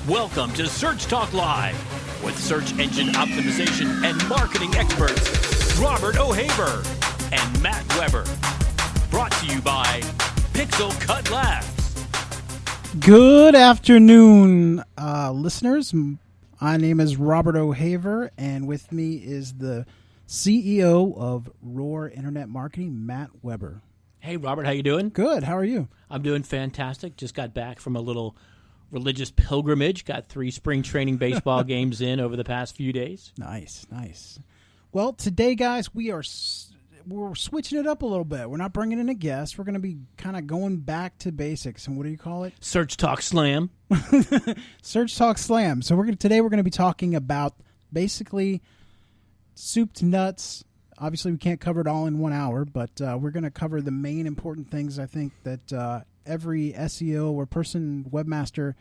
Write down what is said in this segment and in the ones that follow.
Welcome to Search Talk Live with search engine optimization and marketing experts Robert O'Haver and Matt Weber. Brought to you by Pixel Cut Labs. Good afternoon, listeners. My name is Robert O'Haver, and with me is the CEO of Roar Internet Marketing, Matt Weber. Hey, Robert, how you doing? Good. How are you? I'm doing fantastic. Just got back from a little religious pilgrimage. Got 3 spring training baseball games in over the past few days. Nice. Well, today, guys, we're switching it up a little bit. We're not bringing in a guest. We're going to be kind of going back to basics. And what do you call it? Search Talk Slam. Search Talk Slam. So today we're going to be talking about basically soup to nuts. Obviously, we can't cover it all in 1 hour, but we're going to cover the main important things I think that every SEO or webmaster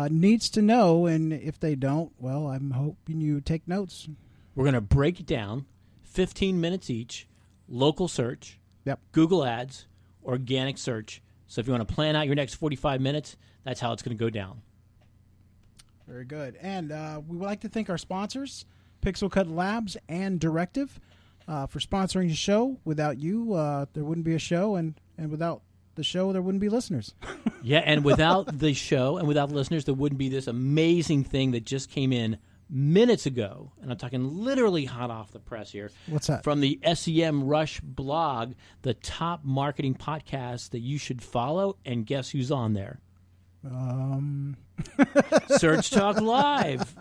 needs to know. And if they don't, well, I'm hoping you take notes. We're going to break it down, 15 minutes each, local search, Yep. Google Ads, organic search. So if you want to plan out your next 45 minutes, that's how it's going to go down. Very good. And we would like to thank our sponsors, Pixel Cut Labs and Directive, for sponsoring the show. Without you, there wouldn't be a show, and without the show, there wouldn't be listeners. Yeah, and without the show and without the listeners, there wouldn't be this amazing thing that just came in minutes ago. And I'm talking literally hot off the press here. What's that? From the SEM Rush blog, the top marketing podcast that you should follow. And guess who's on there? Search Talk Live.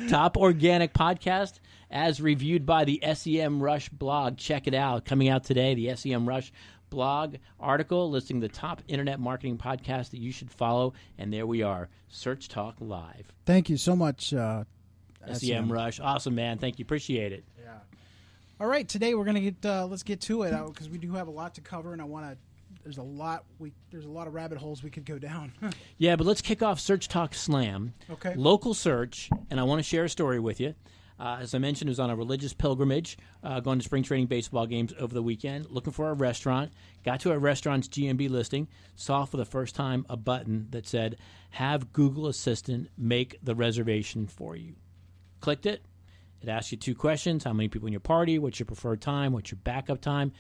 Top organic podcast as reviewed by the SEM Rush blog. Check it out. Coming out today, the SEM Rush blog article listing the top internet marketing podcast that you should follow. And there we are, Search Talk Live. Thank you so much, SEM Rush. Awesome, man. Thank you. Appreciate it. Yeah. All right. Today we're going to let's get to it because we do have a lot to cover, and I want to. There's a lot of rabbit holes we could go down. Yeah, but let's kick off Search Talk Slam. Okay. Local search, and I want to share a story with you. As I mentioned, I was on a religious pilgrimage, going to spring training baseball games over the weekend, looking for a restaurant. Got to a restaurant's Gmb listing, saw for the first time a button that said, "Have Google Assistant make the reservation for you." Clicked it. It asks you 2 questions: how many people in your party, what's your preferred time, what's your backup time,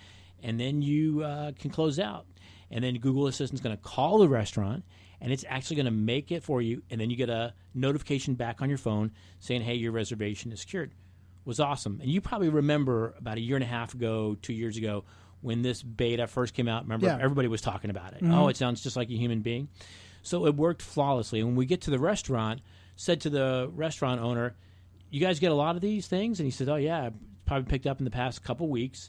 and then you can close out. And then Google Assistant's going to call the restaurant, and it's actually going to make it for you, and then you get a notification back on your phone saying, hey, your reservation is secured. It was awesome. And you probably remember about a year and a half ago, 2 years ago, when this beta first came out. Remember, Everybody was talking about it. Mm-hmm. Oh, it sounds just like a human being. So it worked flawlessly. And when we get to the restaurant, said to the restaurant owner, you guys get a lot of these things? And he said, oh, yeah, probably picked up in the past couple weeks.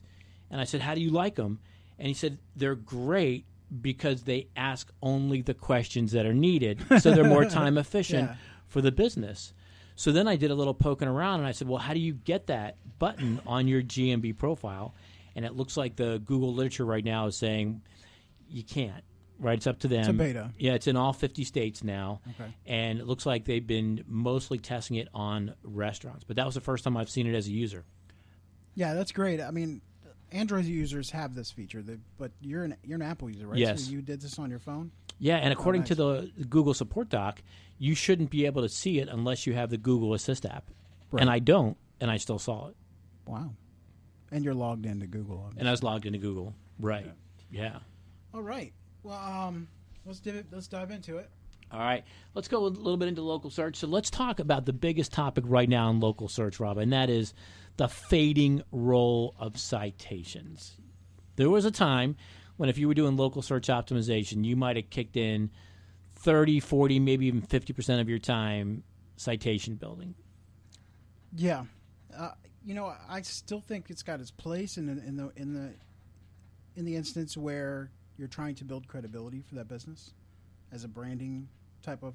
And I said, how do you like them? And he said, they're great because they ask only the questions that are needed, so they're more time efficient for the business. So then I did a little poking around, and I said, well, how do you get that button on your Gmb profile? And it looks like the Google literature right now is saying you can't, right? It's up to them. It's a beta. Yeah, it's in all 50 states now. Okay. And it looks like they've been mostly testing it on restaurants. But that was the first time I've seen it as a user. Yeah, that's great. I mean, Android users have this feature, but you're an Apple user, right? Yes. So you did this on your phone? Yeah, and according nice. to the Google support doc, you shouldn't be able to see it unless you have the Google Assist app. Right. And I don't, and I still saw it. Wow. And you're logged into Google, obviously. And I was logged into Google. Right. Yeah. All right. Well, let's dive into it. All right. Let's go a little bit into local search. So let's talk about the biggest topic right now in local search, Rob, and that is the fading role of citations. There was a time when if you were doing local search optimization, you might have kicked in 30, 40, maybe even 50% of your time citation building. Yeah. I still think it's got its place in the instance where you're trying to build credibility for that business as a branding type of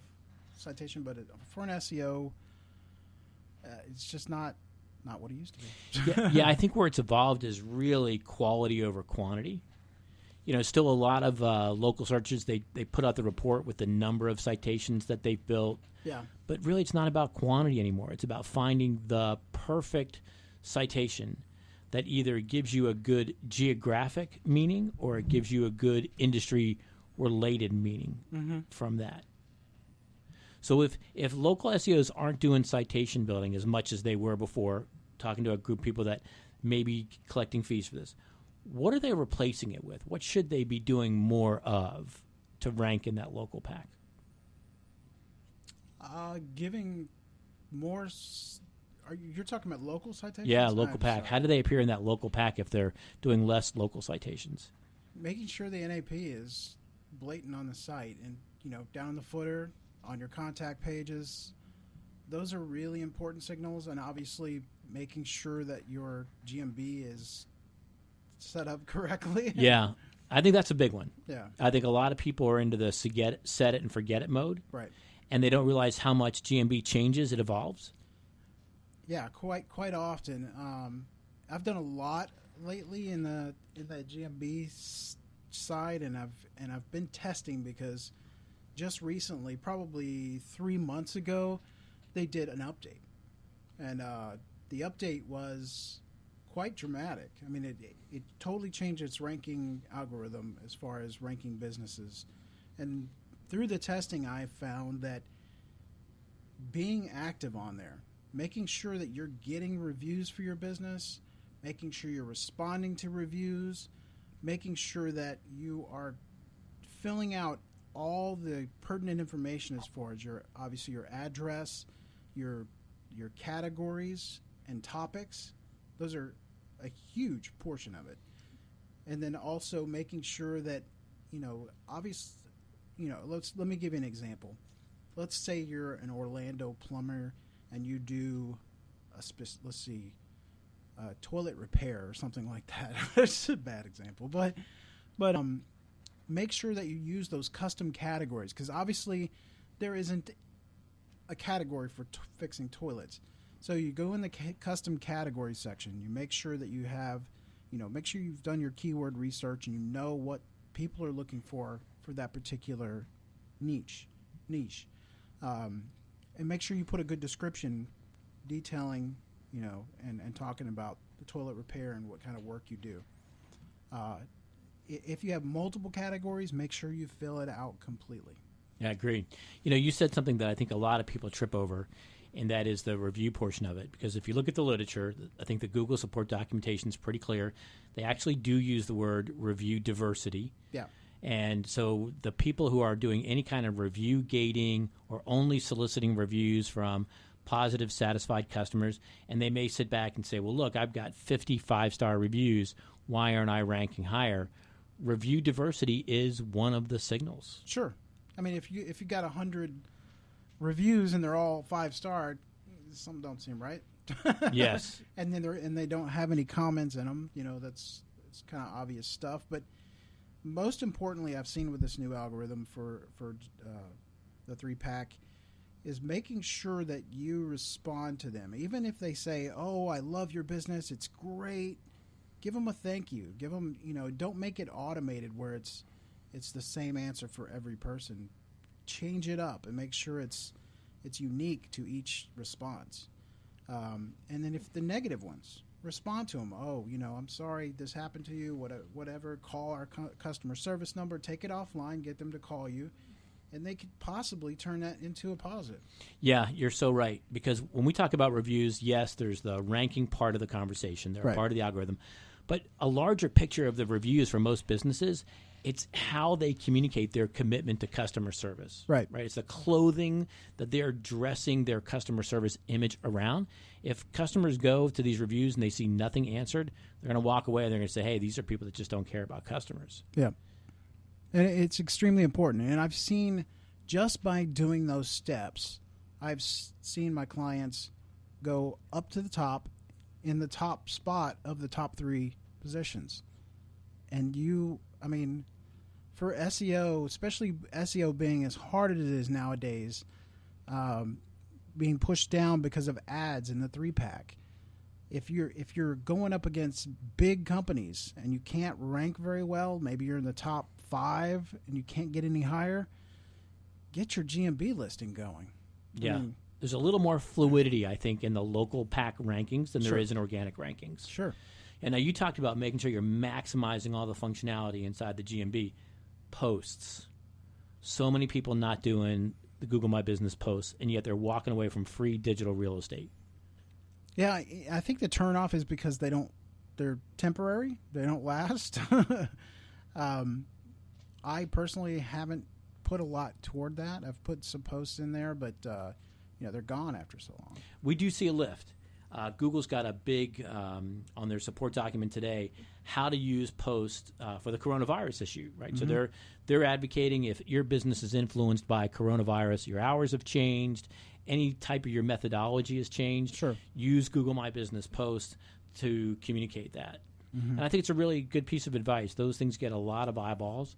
citation, but for an SEO, it's just not what it used to be. Yeah, I think where it's evolved is really quality over quantity. Still a lot of local searches, they put out the report with the number of citations that they've built. Yeah. But really it's not about quantity anymore. It's about finding the perfect citation that either gives you a good geographic meaning or it gives you a good industry-related meaning from that. So if local SEOs aren't doing citation building as much as they were before, talking to a group of people that may be collecting fees for this, what are they replacing it with? What should they be doing more of to rank in that local pack? Giving more. You're talking about local citations? Yeah, local pack. How do they appear in that local pack if they're doing less local citations? Making sure the NAP is blatant on the site, and down in the footer, on your contact pages. Those are really important signals, and obviously making sure that your GMB is set up correctly. Yeah, I think that's a big one. Yeah. I think a lot of people are into the set it and forget it mode. Right. And they don't realize how much Gmb changes, it evolves. Yeah, quite often. I've done a lot lately in the Gmb side, and I've been testing because just recently, probably 3 months ago, they did an update, and the update was quite dramatic. I mean, it totally changed its ranking algorithm as far as ranking businesses, and through the testing, I found that being active on there, making sure that you're getting reviews for your business, making sure you're responding to reviews, making sure that you are filling out all the pertinent information as far as your address, your categories and topics. Those are a huge portion of it. And then also making sure that, let me give you an example. Let's say you're an Orlando plumber and you do toilet repair or something like that. It's a bad example, but make sure that you use those custom categories, because obviously there isn't a category for fixing toilets. So you go in the custom category section. You make sure that you have, make sure you've done your keyword research and you know what people are looking for that particular niche, and make sure you put a good description detailing, and talking about the toilet repair and what kind of work you do. If you have multiple categories, make sure you fill it out completely. Yeah, agreed. You said something that I think a lot of people trip over, and that is the review portion of it. Because if you look at the literature, I think the Google support documentation is pretty clear. They actually do use the word review diversity. Yeah. And so the people who are doing any kind of review gating or only soliciting reviews from positive, satisfied customers, and they may sit back and say, well, look, I've got 50 5-star reviews. Why aren't I ranking higher? Review diversity is one of the signals. Sure. I mean, if you got 100 reviews and they're all 5-star, some don't seem right. Yes. And then they don't have any comments in them. It's kind of obvious stuff. But most importantly, I've seen with this new algorithm for the 3-pack is making sure that you respond to them. Even if they say, oh, I love your business, it's great, give them a thank you. Give them, don't make it automated where it's the same answer for every person. Change it up and make sure it's unique to each response. And then if the negative ones, respond to them. Oh, I'm sorry this happened to you, whatever. Call our customer service number, take it offline, get them to call you, and they could possibly turn that into a positive. Yeah, you're so right. Because when we talk about reviews, yes, there's the ranking part of the conversation. They're right. Part of the algorithm. But a larger picture of the reviews for most businesses, it's how they communicate their commitment to customer service. Right. It's the clothing that they're dressing their customer service image around. If customers go to these reviews and they see nothing answered, they're going to walk away and they're going to say, hey, these are people that just don't care about customers. Yeah. And it's extremely important. And I've seen, just by doing those steps, I've seen my clients go up to the top, in the top spot of the top 3 positions. And for SEO, especially SEO being as hard as it is nowadays, being pushed down because of ads in the 3-pack, if you're going up against big companies and you can't rank very well, maybe you're in the top 5 and you can't get any higher, get your Gmb listing going. Yeah. There's a little more fluidity, I think, in the local pack rankings than there is in organic rankings. Sure. And now you talked about making sure you're maximizing all the functionality inside the Gmb. Posts. So many people not doing the Google My Business posts, and yet they're walking away from free digital real estate. Yeah, I think the turnoff is because they're temporary. They don't last. I personally haven't put a lot toward that. I've put some posts in there, but they're gone after so long. We do see a lift. Google's got a big, on their support document today, how to use posts for the coronavirus issue, right? Mm-hmm. So they're advocating if your business is influenced by coronavirus, your hours have changed, any type of your methodology has changed, Sure. use Google My Business posts to communicate that. Mm-hmm. And I think it's a really good piece of advice. Those things get a lot of eyeballs.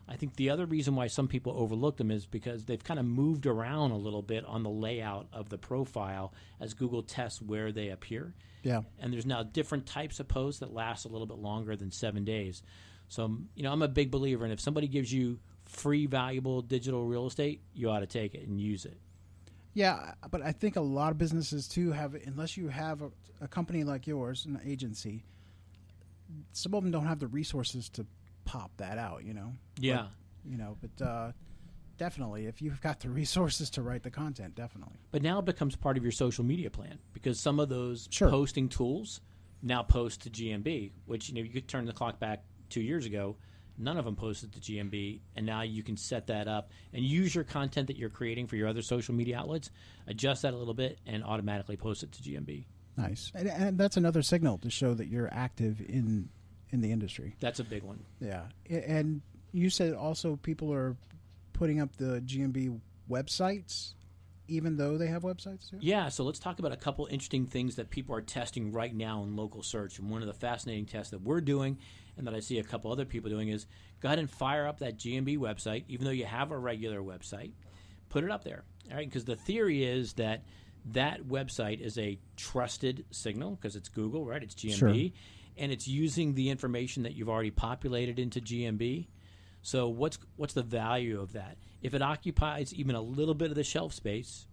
I think the other reason why some people overlook them is because they've kind of moved around a little bit on the layout of the profile as Google tests where they appear. Yeah. And there's now different types of posts that last a little bit longer than 7 days. So, I'm a big believer in if somebody gives you free, valuable digital real estate, you ought to take it and use it. Yeah, but I think a lot of businesses too unless you have a company like yours, an agency, some of them don't have the resources to pop that out, Yeah. But definitely, if you've got the resources to write the content, definitely. But now it becomes part of your social media plan because some of those Sure. posting tools now post to GMB, which you could turn the clock back 2 years ago. None of them posted to GMB, and now you can set that up and use your content that you're creating for your other social media outlets, adjust that a little bit, and automatically post it to GMB. Nice, and that's another signal to show that you're active in the industry. That's a big one. Yeah, and you said also people are putting up the GMB websites, even though they have websites too? Yeah, so let's talk about a couple interesting things that people are testing right now in local search. And one of the fascinating tests that we're doing and that I see a couple other people doing is go ahead and fire up that GMB website, even though you have a regular website. Put it up there, all right? Because the theory is that website is a trusted signal because it's Google, right? It's GMB. Sure. And it's using the information that you've already populated into GMB. So what's the value of that? If it occupies even a little bit of the shelf space,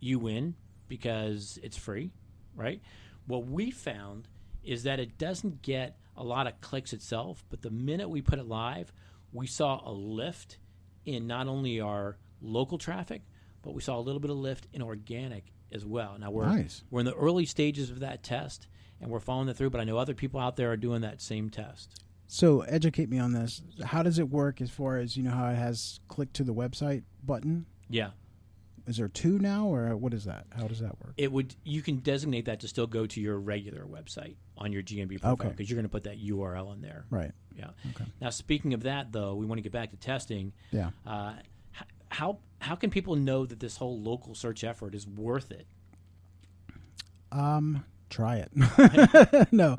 you win because it's free, right? What we found is that it doesn't get a lot of clicks itself, but the minute we put it live, we saw a lift in not only our local traffic, but we saw a little bit of lift in organic as well. Now we're in the early stages of that test, and we're following it through, but I know other people out there are doing that same test. So educate me on this. How does it work as far as, how it has click to the website button? Yeah. Is there two now, or what is that? How does that work? You can designate that to still go to your regular website on your GMB profile because you're going to put that URL in there. Right. Yeah. Okay. Now, speaking of that, though, we want to get back to testing. Yeah. How can people know that this whole local search effort is worth it? Try it. No.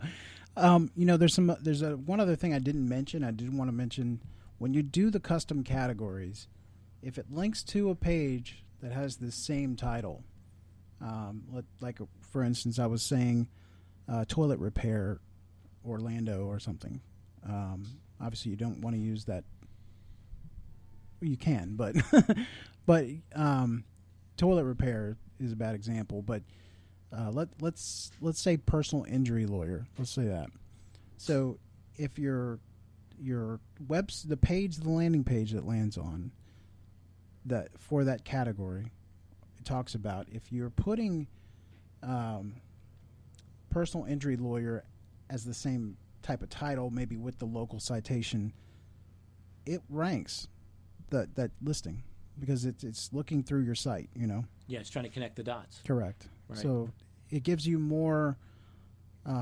There's one other thing I didn't mention. I did want to mention when you do the custom categories, if it links to a page that has the same title, like for instance, I was saying toilet repair Orlando or something. Obviously, you don't want to use that. Well, you can, but toilet repair is a bad example. But let's say personal injury lawyer. Let's say that. So if the landing page that lands on that for that category, it talks about if you're putting personal injury lawyer as the same type of title, maybe with the local citation, it ranks that listing because it's looking through your site, Yeah, it's trying to connect the dots. Correct. Right. So it gives you more. What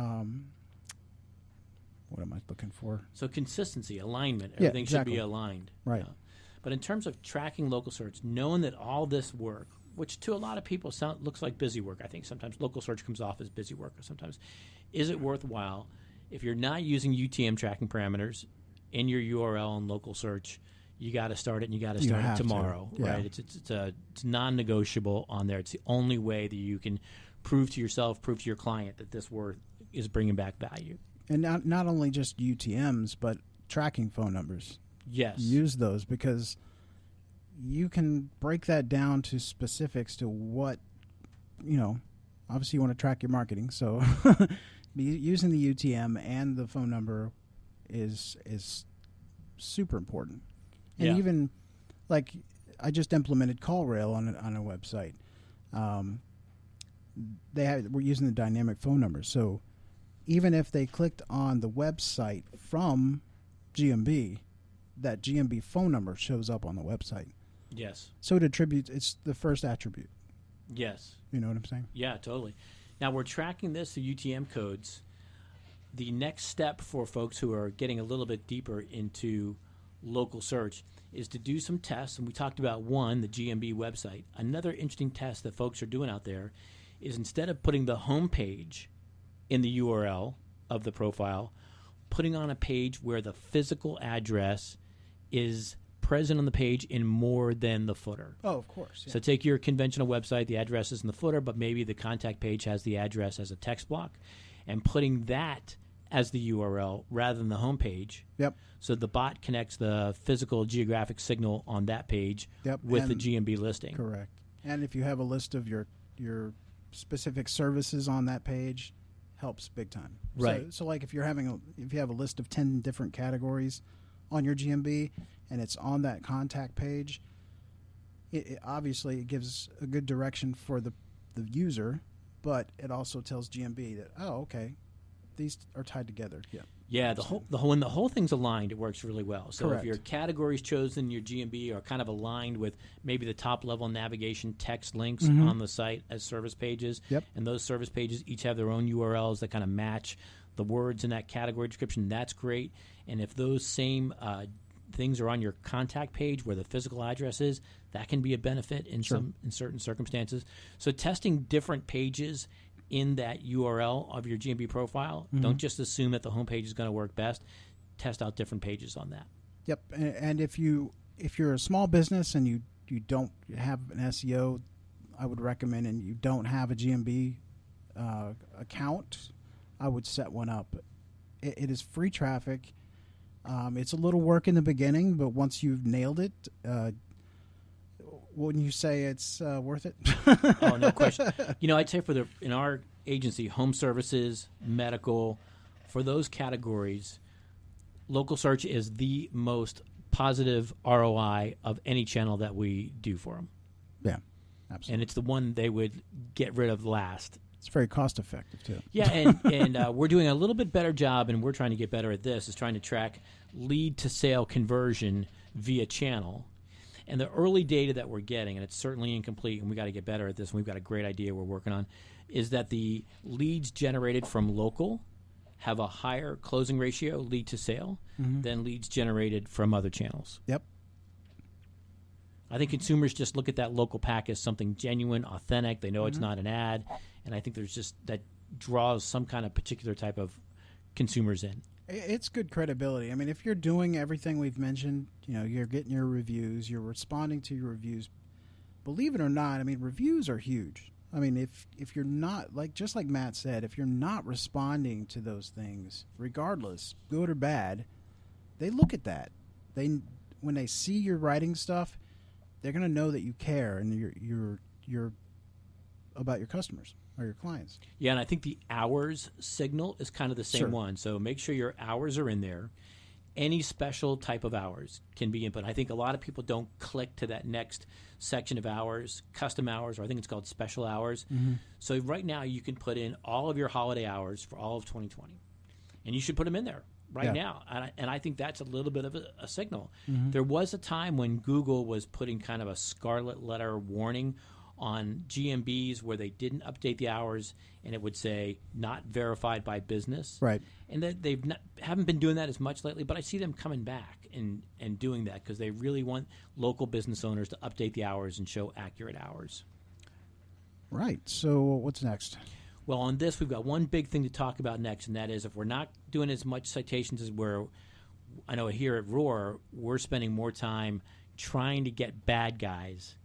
am I looking for? So consistency, alignment, Yeah, everything exactly. should be aligned. Right. But in terms of tracking local search, knowing that all this work, which to a lot of people looks like busy work, I think sometimes local search comes off as busy work, or sometimes is it worthwhile? If you're not using UTM tracking parameters in your URL and local search, you got to start it, and you got to start it tomorrow, right? It's non-negotiable on there. It's the only way that you can prove to yourself, prove to your client that this work is bringing back value. And not only just UTMs, but tracking phone numbers. Yes. Use those because you can break that down to specifics to what, obviously you want to track your marketing. So using the UTM and the phone number is super important. And even like I just implemented CallRail on a website. We're using the dynamic phone number, so even if they clicked on the website from GMB, that GMB phone number shows up on the website. Yes. So it attributes. It's the first attribute. Yes. You know what I'm saying? Yeah, totally. Now we're tracking this through UTM codes. The next step for folks who are getting a little bit deeper into local search is to do some tests. And we talked about one, the GMB website. Another interesting test that folks are doing out there is instead of putting the home page in the URL of the profile, putting on a page where the physical address is present on the page in more than the footer. Oh, of course. Yeah. So take your conventional website, the address is in the footer, but maybe the contact page has the address as a text block, and putting that as the URL rather than the home page. Yep. So the bot connects the physical geographic signal on that page with the GMB listing. Correct. And if you have a list of your specific services on that page, helps big time. Right. So like if you have a list of 10 different categories on your GMB and it's on that contact page, it obviously it gives a good direction for the user, but it also tells GMB that, oh, okay, these are tied together. Yeah. Yeah, when the whole thing's aligned, it works really well. So Correct. if your categories chosen, your GMB are kind of aligned with maybe the top-level navigation text links on the site as service pages, and those service pages each have their own URLs that kind of match the words in that category description, that's great. And if those same things are on your contact page where the physical address is, that can be a benefit in certain circumstances. So testing different pages in that URL of your GMB profile. Don't just assume that the homepage is going to work best. Test out different pages on that. Yep. And if you're a small business and you don't have an SEO, I would recommend, and you don't have a GMB account, I would set one up. It is free traffic. It's a little work in the beginning, but once you've nailed it, wouldn't you say it's worth it? Oh, no question. I'd say in our agency, home services, medical, for those categories, local search is the most positive ROI of any channel that we do for them. Yeah, absolutely. And it's the one they would get rid of last. It's very cost effective too. Yeah, and we're doing a little bit better job, and we're trying to get better at this, is trying to track lead to sale conversion via channel. And the early data that we're getting, and it's certainly incomplete, and we got to get better at this, and we've got a great idea we're working on, is that the leads generated from local have a higher closing ratio, lead to sale, than leads generated from other channels. Yep. I think consumers just look at that local pack as something genuine, authentic. They know it's not an ad, and I think there's just that draws some kind of particular type of consumers in. It's good credibility. I mean, if you're doing everything we've mentioned, you're getting your reviews, you're responding to your reviews. Believe it or not, I mean, reviews are huge. I mean, if you're not, just like Matt said, if you're not responding to those things, regardless, good or bad, they look at that. When they see you're writing stuff, they're going to know that you care and you're about your customers or your clients. Yeah, and I think the hours signal is kind of the same one. So make sure your hours are in there. Any special type of hours can be input. I think a lot of people don't click to that next section of hours, custom hours, or I think it's called special hours. So right now you can put in all of your holiday hours for all of 2020. And you should put them in there right now. And I think that's a little bit of a signal. There was a time when Google was putting kind of a scarlet letter warning on GMBs where they didn't update the hours, and it would say not verified by business. Right. And that haven't been doing that as much lately, but I see them coming back and doing that because they really want local business owners to update the hours and show accurate hours. Right. So what's next? Well, on this, we've got one big thing to talk about next, and that is if we're not doing as much citations as I know here at Roar, we're spending more time trying to get bad guys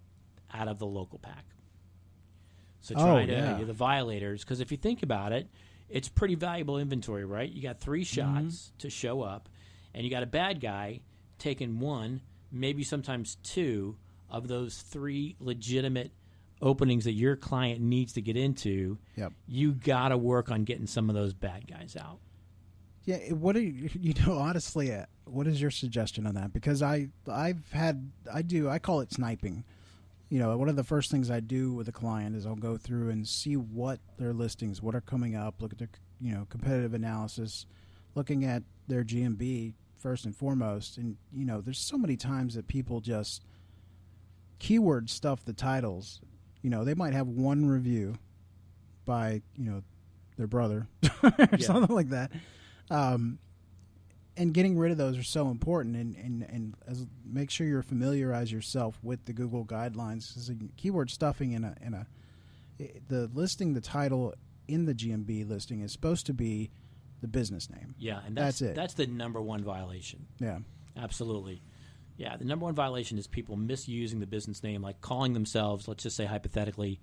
out of the local pack. So the violators, because if you think about it, it's pretty valuable inventory, right? You got 3 shots to show up, and you got a bad guy taking 1, maybe sometimes 2 of those 3 legitimate openings that your client needs to get into. Yep. You got to work on getting some of those bad guys out. Yeah, honestly, what is your suggestion on that? Because I call it sniping. One of the first things I do with a client is I'll go through and see what their listings, what are coming up, look at their, competitive analysis, looking at their GMB first and foremost. And, there's so many times that people just keyword stuff the titles. They might have one review by, their brother or something like that. And getting rid of those are so important, and make sure you familiarize yourself with the Google guidelines. Because keyword stuffing the listing, the title in the GMB listing is supposed to be the business name. Yeah, and that's it. That's the number one violation. Yeah, absolutely. Yeah, the number one violation is people misusing the business name, like calling themselves, let's just say hypothetically,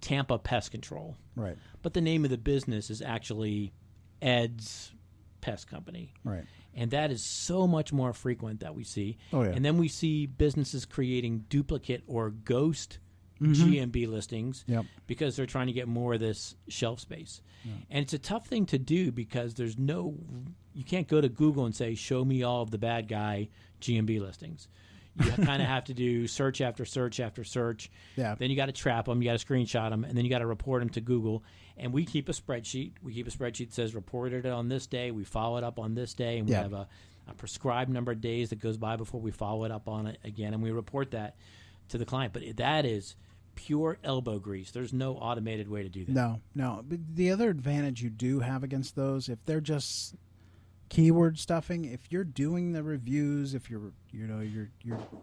Tampa Pest Control. Right. But the name of the business is actually Ed's Pest Company. Right. And that is so much more frequent that we see. Oh, yeah. And then we see businesses creating duplicate or ghost GMB listings because they're trying to get more of this shelf space. Yeah. And it's a tough thing to do because you can't go to Google and say, show me all of the bad guy GMB listings. You kind of have to do search after search after search. Yeah. Then you got to trap them, you got to screenshot them, and then you got to report them to Google. And we keep a spreadsheet. That says reported it on this day. We follow it up on this day, and we have a prescribed number of days that goes by before we follow it up on it again, and we report that to the client. But that is pure elbow grease. There's no automated way to do that. No. But the other advantage you do have against those, if they're just keyword stuffing, if you're doing the reviews, if you're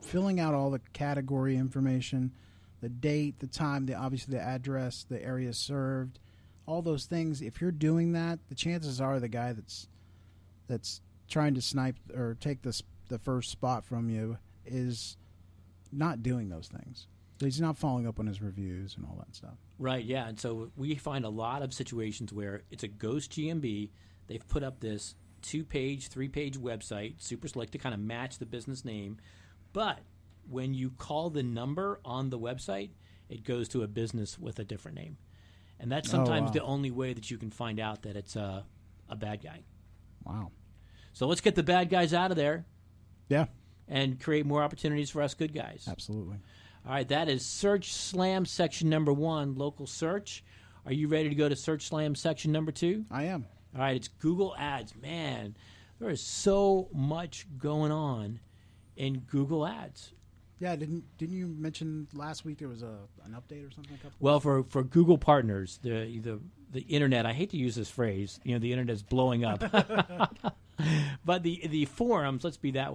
filling out all the category information, the date, the time, obviously the address, the area served, all those things, if you're doing that, the chances are the guy that's trying to snipe or take the first spot from you is not doing those things. He's not following up on his reviews and all that stuff. Right, yeah. And so we find a lot of situations where it's a ghost GMB. They've put up this 2-page, 3-page website, super slick to kind of match the business name. But when you call the number on the website, it goes to a business with a different name. And that's sometimes the only way that you can find out that it's a bad guy. Wow. So let's get the bad guys out of there. Yeah. And create more opportunities for us good guys. Absolutely. All right, that is Search Slam section number 1, local search. Are you ready to go to Search Slam section number 2? I am. All right, it's Google Ads. Man, there is so much going on in Google Ads. Yeah, didn't you mention last week there was an update or something? Well, for Google partners, the internet. I hate to use this phrase. The internet is blowing up. But the forums. Let's go that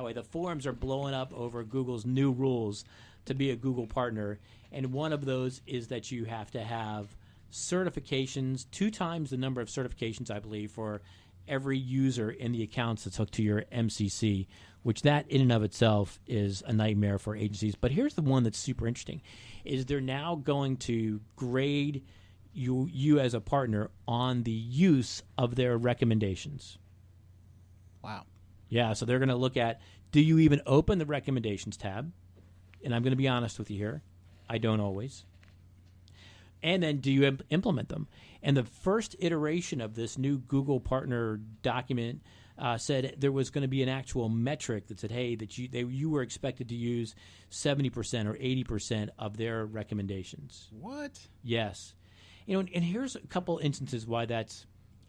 way. The forums are blowing up over Google's new rules to be a Google partner, and one of those is that you have to have certifications, 2 times the number of certifications, I believe, for every user in the accounts that's hooked to your MCC, which that in and of itself is a nightmare for agencies. But here's the one that's super interesting, is they're now going to grade you as a partner on the use of their recommendations. Wow. Yeah, so they're going to look at, do you even open the recommendations tab? And I'm going to be honest with you here. I don't always. And then do you implement them? And the first iteration of this new Google partner document said there was going to be an actual metric that said, hey, that you were expected to use 70% or 80% of their recommendations. What? Yes. And here's a couple instances why that's,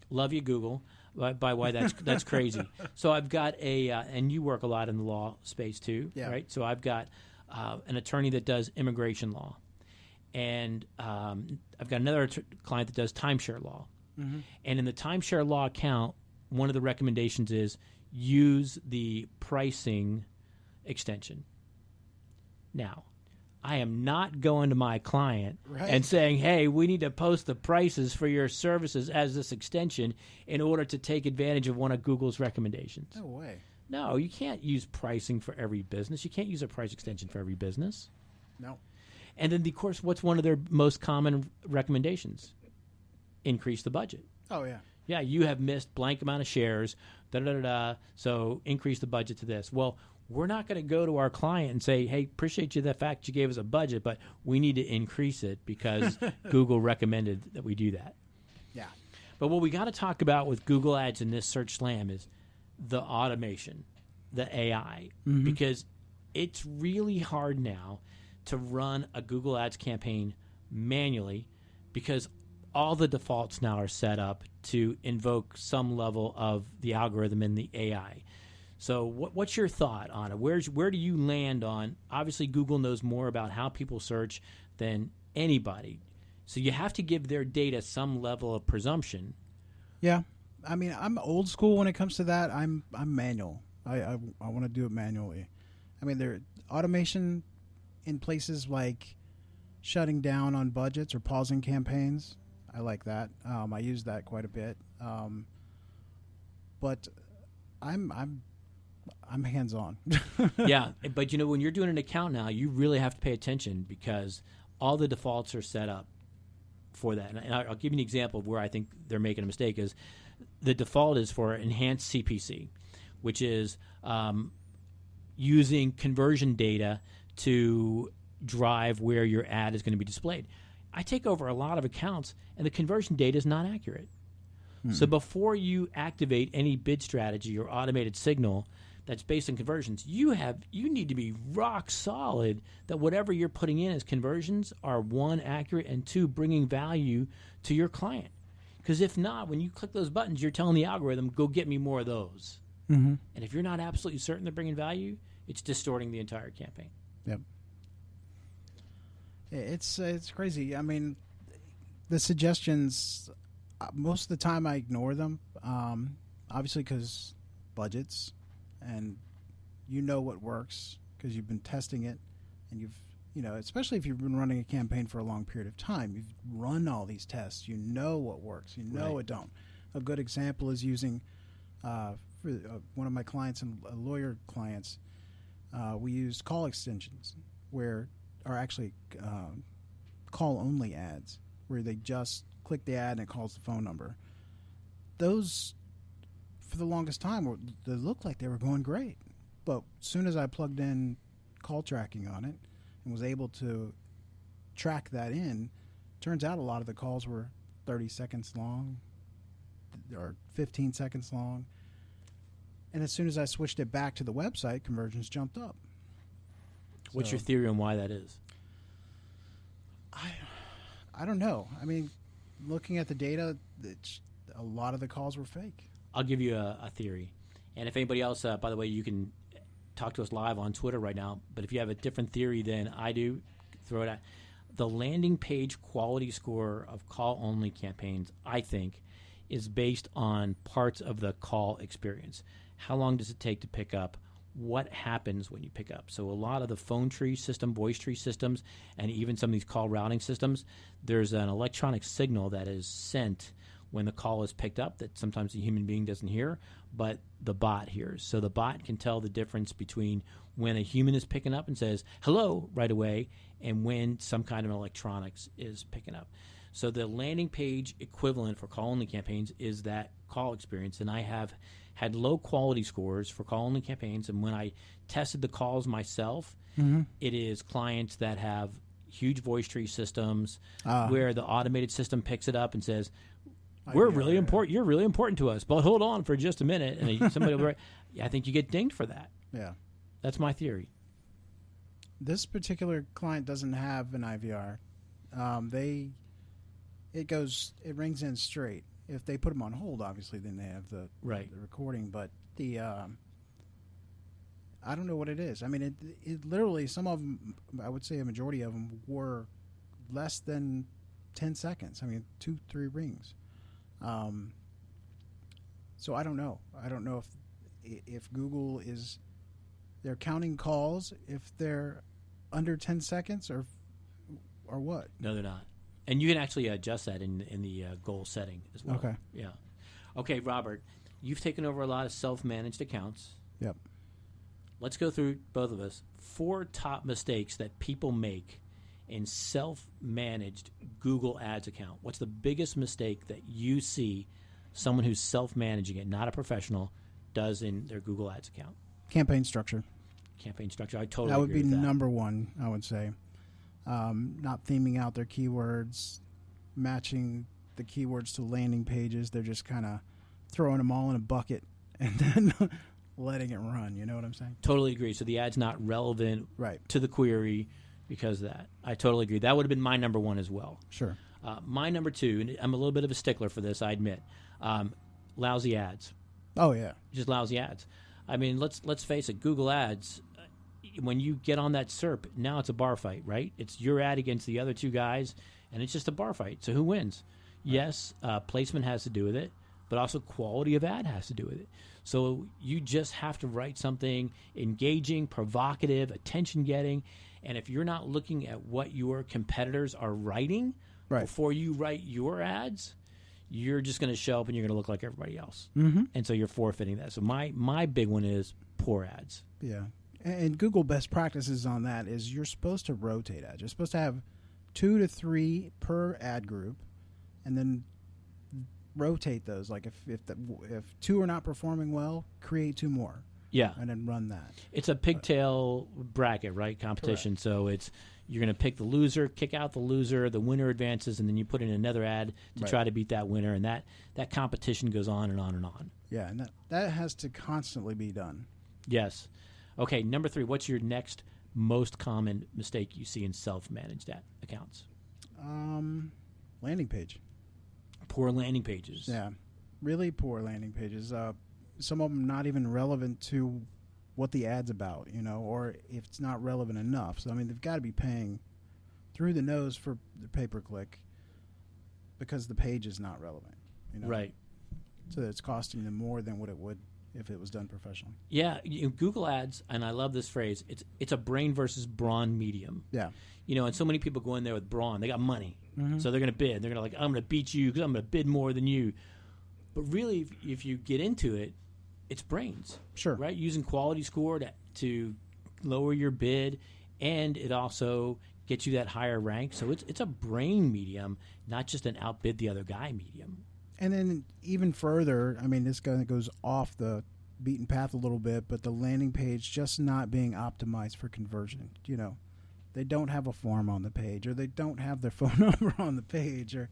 love you, Google, by why that's crazy. So I've got and you work a lot in the law space too, right? So I've got an attorney that does immigration law. And I've got another client that does timeshare law. Mm-hmm. And in the timeshare law account, one of the recommendations is use the pricing extension. Now, I am not going to my client and saying, hey, we need to post the prices for your services as this extension in order to take advantage of one of Google's recommendations. No way. No, you can't use pricing for every business. You can't use a price extension for every business. No. And then, of course, what's one of their most common recommendations? Increase the budget. Oh, yeah. Yeah, you have missed blank amount of shares, so increase the budget to this. Well, we're not going to go to our client and say, hey, appreciate you the fact you gave us a budget, but we need to increase it because Google recommended that we do that. Yeah. But what we got to talk about with Google Ads in this Search Slam is the automation, the AI, Mm-hmm. because it's really hard now to run a Google Ads campaign manually because all the defaults now are set up to invoke some level of the algorithm in the AI. So what's your thought on it? Where do you land on? Obviously, Google knows more about how people search than anybody. So you have to give their data some level of presumption. Yeah, I mean, I'm old school when it comes to that. I'm manual. I want to do it manually. I mean, there automation in places like shutting down on budgets or pausing campaigns. I like that. I use that quite a bit. But I'm hands on. Yeah, but when you're doing an account now, you really have to pay attention because all the defaults are set up for that. And I'll give you an example of where I think they're making a mistake. Is the default is for enhanced CPC, which is using conversion data to drive where your ad is going to be displayed. I take over a lot of accounts, and the conversion data is not accurate. So before you activate any bid strategy or automated signal that's based on conversions, you need to be rock solid that whatever you're putting in as conversions are, one, accurate, and two, bringing value to your client. Because if not, when you click those buttons, you're telling the algorithm, go get me more of those. Mm-hmm. And if you're not absolutely certain they're bringing value, it's distorting the entire campaign. Yep. It's crazy. I mean, the suggestions, most of the time I ignore them, obviously because budgets, and what works because you've been testing it, and especially if you've been running a campaign for a long period of time, you've run all these tests, what works, Right. what don't. A good example is using, for one of my clients and lawyer clients, we used call extensions actually call-only ads, where they just click the ad and it calls the phone number. Those, for the longest time, they looked like they were going great. But as soon as I plugged in call tracking on it and was able to track that in, turns out a lot of the calls were 30 seconds long or 15 seconds long. And as soon as I switched it back to the website, conversions jumped up. What's your theory on why that is? I don't know. I mean, looking at the data, a lot of the calls were fake. I'll give you a theory. And if anybody else, by the way, you can talk to us live on Twitter right now. But if you have a different theory than I do, throw it out. The landing page quality score of call-only campaigns, I think, is based on parts of the call experience. How long does it take to pick up? What happens when you pick up? So a lot of the phone tree system, voice tree systems, and even some of these call routing systems, there's an electronic signal that is sent when the call is picked up that sometimes the human being doesn't hear, but the bot hears. So the bot can tell the difference between when a human is picking up and says hello right away and when some kind of electronics is picking up. So the landing page equivalent for call-only campaigns is that call experience, and I have had low quality scores for call-only campaigns, and when I tested the calls myself, it is clients that have huge voice tree systems where the automated system picks it up and says, we're really important. You're really important to us, but hold on for just a minute. And somebody will be, I think you get dinged for that. Yeah. That's my theory. This particular client doesn't have an IVR. It rings in straight. If they put them on hold, obviously, then they have the recording. But I don't know what it is. I mean, it literally, some of them, I would say a majority of them were less than 10 seconds. I mean, 2-3 rings. So I don't know. I don't know if Google they're counting calls if they're under 10 seconds or what. No, they're not. And you can actually adjust that in the goal setting as well. Okay. Yeah. Okay, Robert, you've taken over a lot of self-managed accounts. Yep. Let's go through, both of us, 4 top mistakes that people make in self-managed Google Ads account. What's the biggest mistake that you see someone who's self-managing it, not a professional, does in their Google Ads account? Campaign structure. Campaign structure. I totally That would agree be with that. number one, I would say. Not theming out their keywords, matching the keywords to landing pages. They're just kind of throwing them all in a bucket and then letting it run. You know what I'm saying? Totally agree. So the ad's not relevant Right. to the query because of that. I totally agree. That would have been my number one as well. Sure. My number two, and I'm a little bit of a stickler for this, I admit, lousy ads. Oh, yeah. Just lousy ads. I mean, let's face it, Google Ads, when you get on that SERP, now it's a bar fight, right? It's your ad against the other two guys, and it's just a bar fight. So who wins? Right. Yes, placement has to do with it, but also quality of ad has to do with it. So you just have to write something engaging, provocative, attention-getting, and if you're not looking at what your competitors are writing before you write your ads, you're just going to show up and you're going to look like everybody else. Mm-hmm. And so you're forfeiting that. So my big one is poor ads. Yeah. And Google best practices on that is you're supposed to rotate ads. You're supposed to have 2 to 3 per ad group, and then rotate those. Like if 2 are not performing well, create 2 more. Yeah. And then run that. It's a pigtail bracket, right? Competition. Correct. So you're going to pick the loser, kick out the loser, the winner advances, and then you put in another ad to try to beat that winner. And that competition goes on and on and on. Yeah, and that has to constantly be done. Yes. Okay, number 3, what's your next most common mistake you see in self-managed accounts? Landing page. Poor landing pages. Yeah, really poor landing pages. Some of them not even relevant to what the ad's about, or if it's not relevant enough. So, I mean, they've got to be paying through the nose for the pay-per-click because the page is not relevant. Right. So it's costing them more than what it would if it was done professionally. Yeah, Google Ads, and I love this phrase, it's a brain versus brawn medium. Yeah. And so many people go in there with brawn. They got money, so they're going to bid. They're going to I'm going to beat you because I'm going to bid more than you. But really, if you get into it, it's brains. Sure. Right? Using quality score to lower your bid, and it also gets you that higher rank. So it's a brain medium, not just an outbid the other guy medium. And then even further, I mean, this kind of goes off the beaten path a little bit, but the landing page just not being optimized for conversion. They don't have a form on the page, or they don't have their phone number on the page, or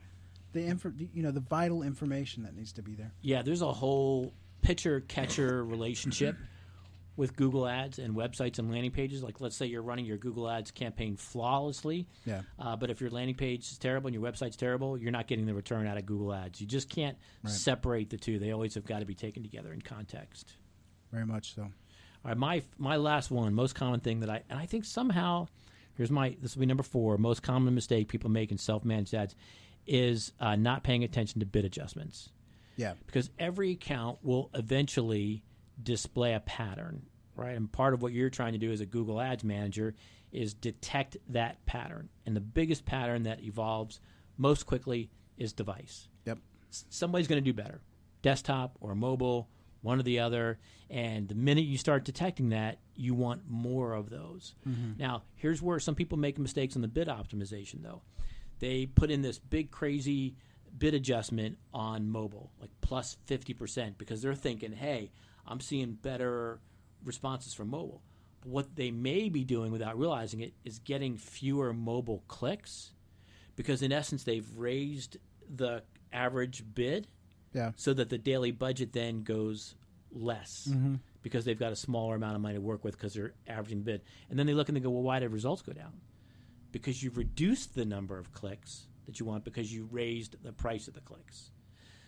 the vital information that needs to be there. Yeah, there's a whole pitcher-catcher relationship with Google Ads and websites and landing pages. Like, let's say you're running your Google Ads campaign flawlessly, but if your landing page is terrible and your website's terrible, you're not getting the return out of Google Ads. You just can't separate the two. They always have got to be taken together in context. Very much so. All right, my last one, most common thing that I think somehow, this will be number 4, most common mistake people make in self-managed ads is not paying attention to bid adjustments. Yeah. Because every account will eventually display a pattern, right? And part of what you're trying to do as a Google Ads manager is detect that pattern. And the biggest pattern that evolves most quickly is device. Yep. Somebody's going to do better. Desktop or mobile, one or the other. And the minute you start detecting that, you want more of those. Mm-hmm. Now, here's where some people make mistakes on the bid optimization, though. They put in this big, crazy bid adjustment on mobile, like plus 50%, because they're thinking, hey, I'm seeing better responses from mobile. But what they may be doing without realizing it is getting fewer mobile clicks, because in essence they've raised the average bid so that the daily budget then goes less because they've got a smaller amount of money to work with because they're averaging bid. And then they look and they go, well, why did results go down? Because you've reduced the number of clicks that you want because you raised the price of the clicks.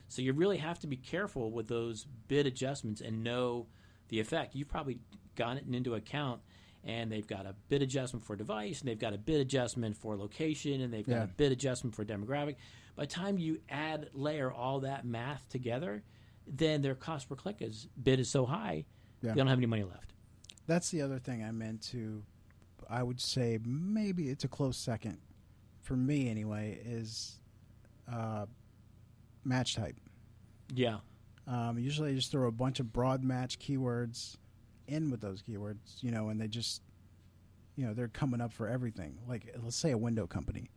So you really have to be careful with those bid adjustments and know the effect. You've probably gotten it into account, and they've got a bid adjustment for device, and they've got a bid adjustment for location, and they've got a bid adjustment for demographic. By the time you layer all that math together, then their cost per click bid is so high, they don't have any money left. That's the other thing I meant to, I would say maybe it's a close second, for me anyway, is match type. Yeah. Usually I just throw a bunch of broad match keywords in with those keywords, and they just, they're coming up for everything. Like, let's say a window company.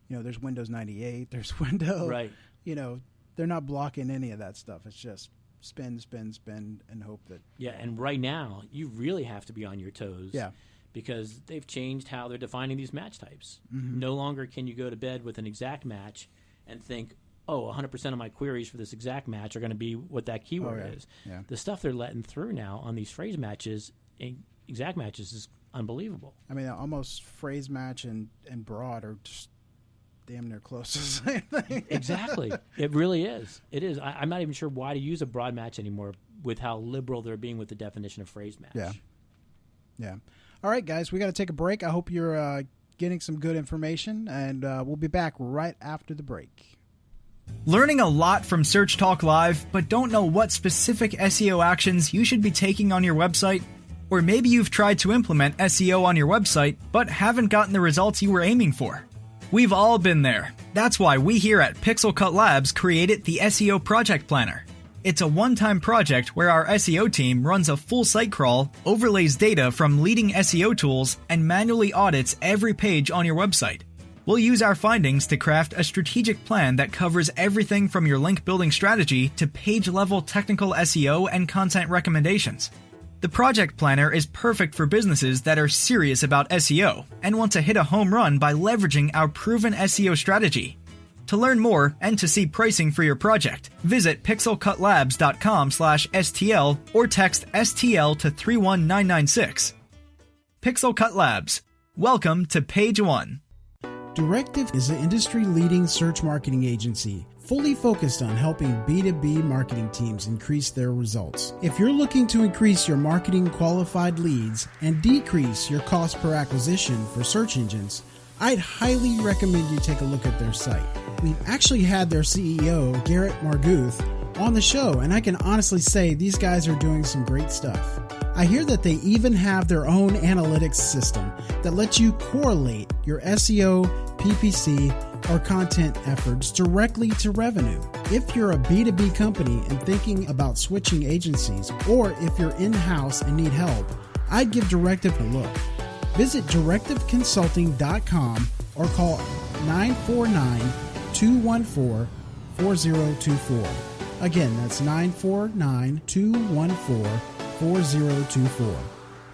There's Windows 98, there's Windows. Right. They're not blocking any of that stuff. It's just spin, spin, spin, and hope that. Yeah, and right now, you really have to be on your toes. Yeah. Because they've changed how they're defining these match types. Mm-hmm. No longer can you go to bed with an exact match and think, 100% of my queries for this exact match are going to be what that keyword is. Yeah. The stuff they're letting through now on these phrase matches, exact matches, is unbelievable. I mean, almost phrase match and broad are just damn near close to the same thing. Exactly. It really is. It is. I'm not even sure why to use a broad match anymore with how liberal they're being with the definition of phrase match. Yeah. Yeah. All right, guys, we got to take a break. I hope you're getting some good information, and we'll be back right after the break. Learning a lot from Search Talk Live, but don't know what specific SEO actions you should be taking on your website? Or maybe you've tried to implement SEO on your website, but haven't gotten the results you were aiming for. We've all been there. That's why we here at Pixel Cut Labs created the Seo Project Planner. It's a one-time project where our SEO team runs a full site crawl, overlays data from leading SEO tools, and manually audits every page on your website. We'll use our findings to craft a strategic plan that covers everything from your link building strategy to page-level technical SEO and content recommendations. The Project Planner is perfect for businesses that are serious about SEO and want to hit a home run by leveraging our proven SEO strategy. To learn more and to see pricing for your project, visit pixelcutlabs.com/STL or text STL to 31996. Pixel Cut Labs. Welcome to Page 1. Directive is an industry-leading search marketing agency fully focused on helping B2B marketing teams increase their results. If you're looking to increase your marketing qualified leads and decrease your cost per acquisition for search engines, I'd highly recommend you take a look at their site. We've actually had their CEO, Garrett Marguth, on the show, and I can honestly say these guys are doing some great stuff. I hear that they even have their own analytics system that lets you correlate your SEO, PPC, or content efforts directly to revenue. If you're a B2B company and thinking about switching agencies, or if you're in-house and need help, I'd give Directive a look. Visit directiveconsulting.com or call 949-214-4024. Again, that's 949-214-4024.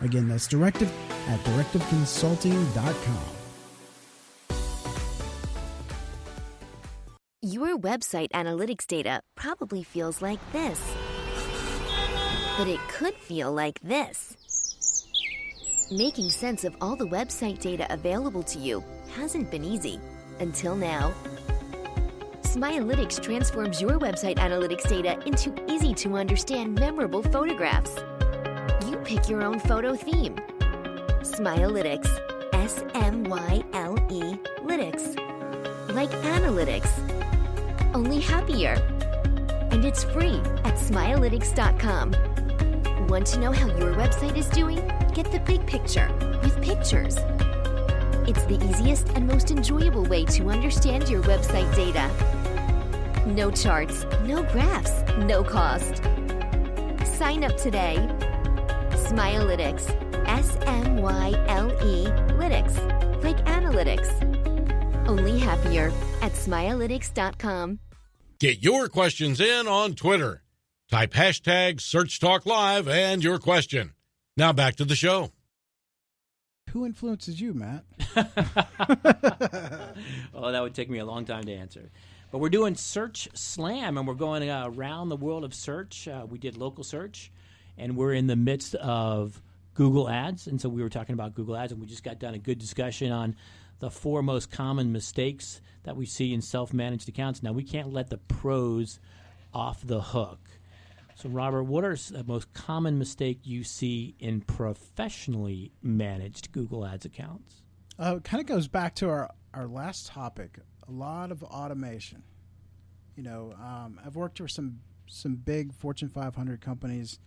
Again, that's Directive at directiveconsulting.com. Your website analytics data probably feels like this, but it could feel like this. Making sense of all the website data available to you hasn't been easy until now. Smialytics transforms your website analytics data into easy-to-understand, memorable photographs. You pick your own photo theme. Smialytics, S-M-Y-L-E, lytics. Like analytics, only happier. And it's free at smialytics.com. Want to know how your website is doing? Get the big picture with pictures. It's the easiest and most enjoyable way to understand your website data. No charts, no graphs, no cost. Sign up today. Smialytics, S-M-Y-L-E, lytics, like analytics. Only happier at smialytics.com. Get your questions in on Twitter. Type hashtag SearchTalkLive and your question. Now back to the show. Who influences you, Matt? Oh, that would take me a long time to answer. But we're doing Search Slam, and we're going around the world of search. We did local search, and we're in the midst of Google Ads. And so we were talking about Google Ads, and we just got done a good discussion on the 4 most common mistakes that we see in self-managed accounts. Now, we can't let the pros off the hook. So, Robert, what are the most common mistake you see in professionally managed Google Ads accounts? It kind of goes back to our last topic, a lot of automation. You know, I've worked for some big Fortune 500 companies,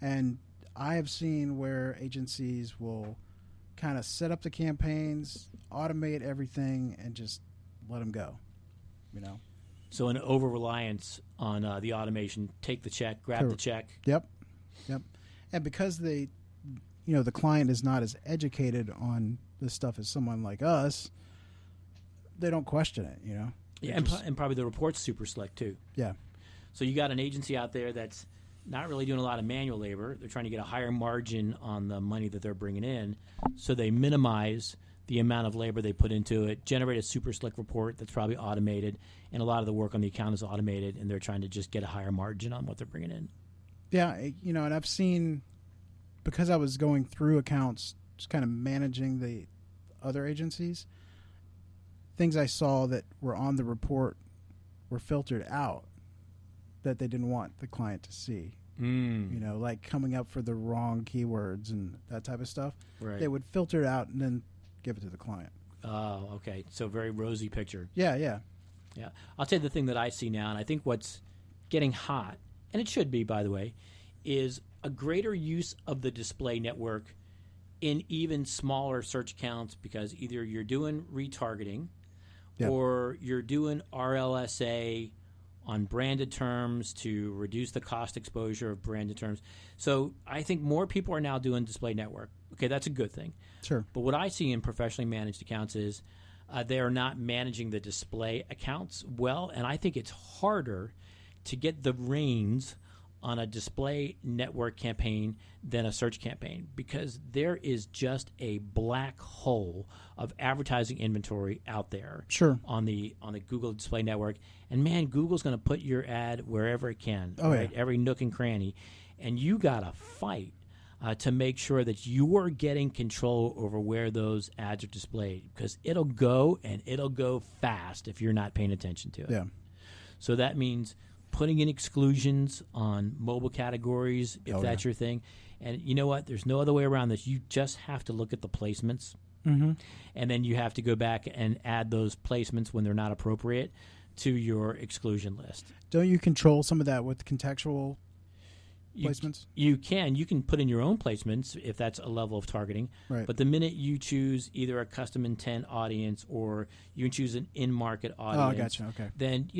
and I have seen where agencies will kind of set up the campaigns, automate everything, and just let them go, you know. So an over-reliance on the automation, take the check, grab the check. Yep. And because the client is not as educated on this stuff as someone like us, they don't question it, you know. Yeah, and probably the report's super slick too. Yeah. So you got an agency out there that's not really doing a lot of manual labor. They're trying to get a higher margin on the money that they're bringing in, so they minimize the amount of labor they put into it, generate a super slick report that's probably automated, and a lot of the work on the account is automated, and they're trying to just get a higher margin on what they're bringing in. Yeah, and I've seen, because I was going through accounts, just kind of managing the other agencies, things I saw that were on the report were filtered out that they didn't want the client to see. Like coming up for the wrong keywords and that type of stuff. Right. They would filter it out and then give it to the client. Oh, okay. So very rosy picture. Yeah. I'll tell you the thing that I see now, and I think what's getting hot, and it should be, by the way, is a greater use of the display network in even smaller search counts, because either you're doing retargeting or you're doing RLSA on branded terms to reduce the cost exposure of branded terms. So I think more people are now doing display network. Okay, that's a good thing. Sure. But what I see in professionally managed accounts is they are not managing the display accounts well, and I think it's harder to get the reins on a display network campaign than a search campaign, because there is just a black hole of advertising inventory out there. Sure. On the Google Display Network, and man, Google's going to put your ad wherever it can, right? Yeah. Every nook and cranny, and you got to fight to make sure that you are getting control over where those ads are displayed, because it'll go, and it'll go fast if you're not paying attention to it. Yeah. So that means putting in exclusions on mobile categories if that's your thing. And you know what? There's no other way around this. You just have to look at the placements, and then you have to go back and add those placements when they're not appropriate to your exclusion list. Don't you control some of that with contextual placements? You can put in your own placements if that's a level of targeting. Right. But the minute you choose either a custom intent audience or you choose an in-market audience, Okay. then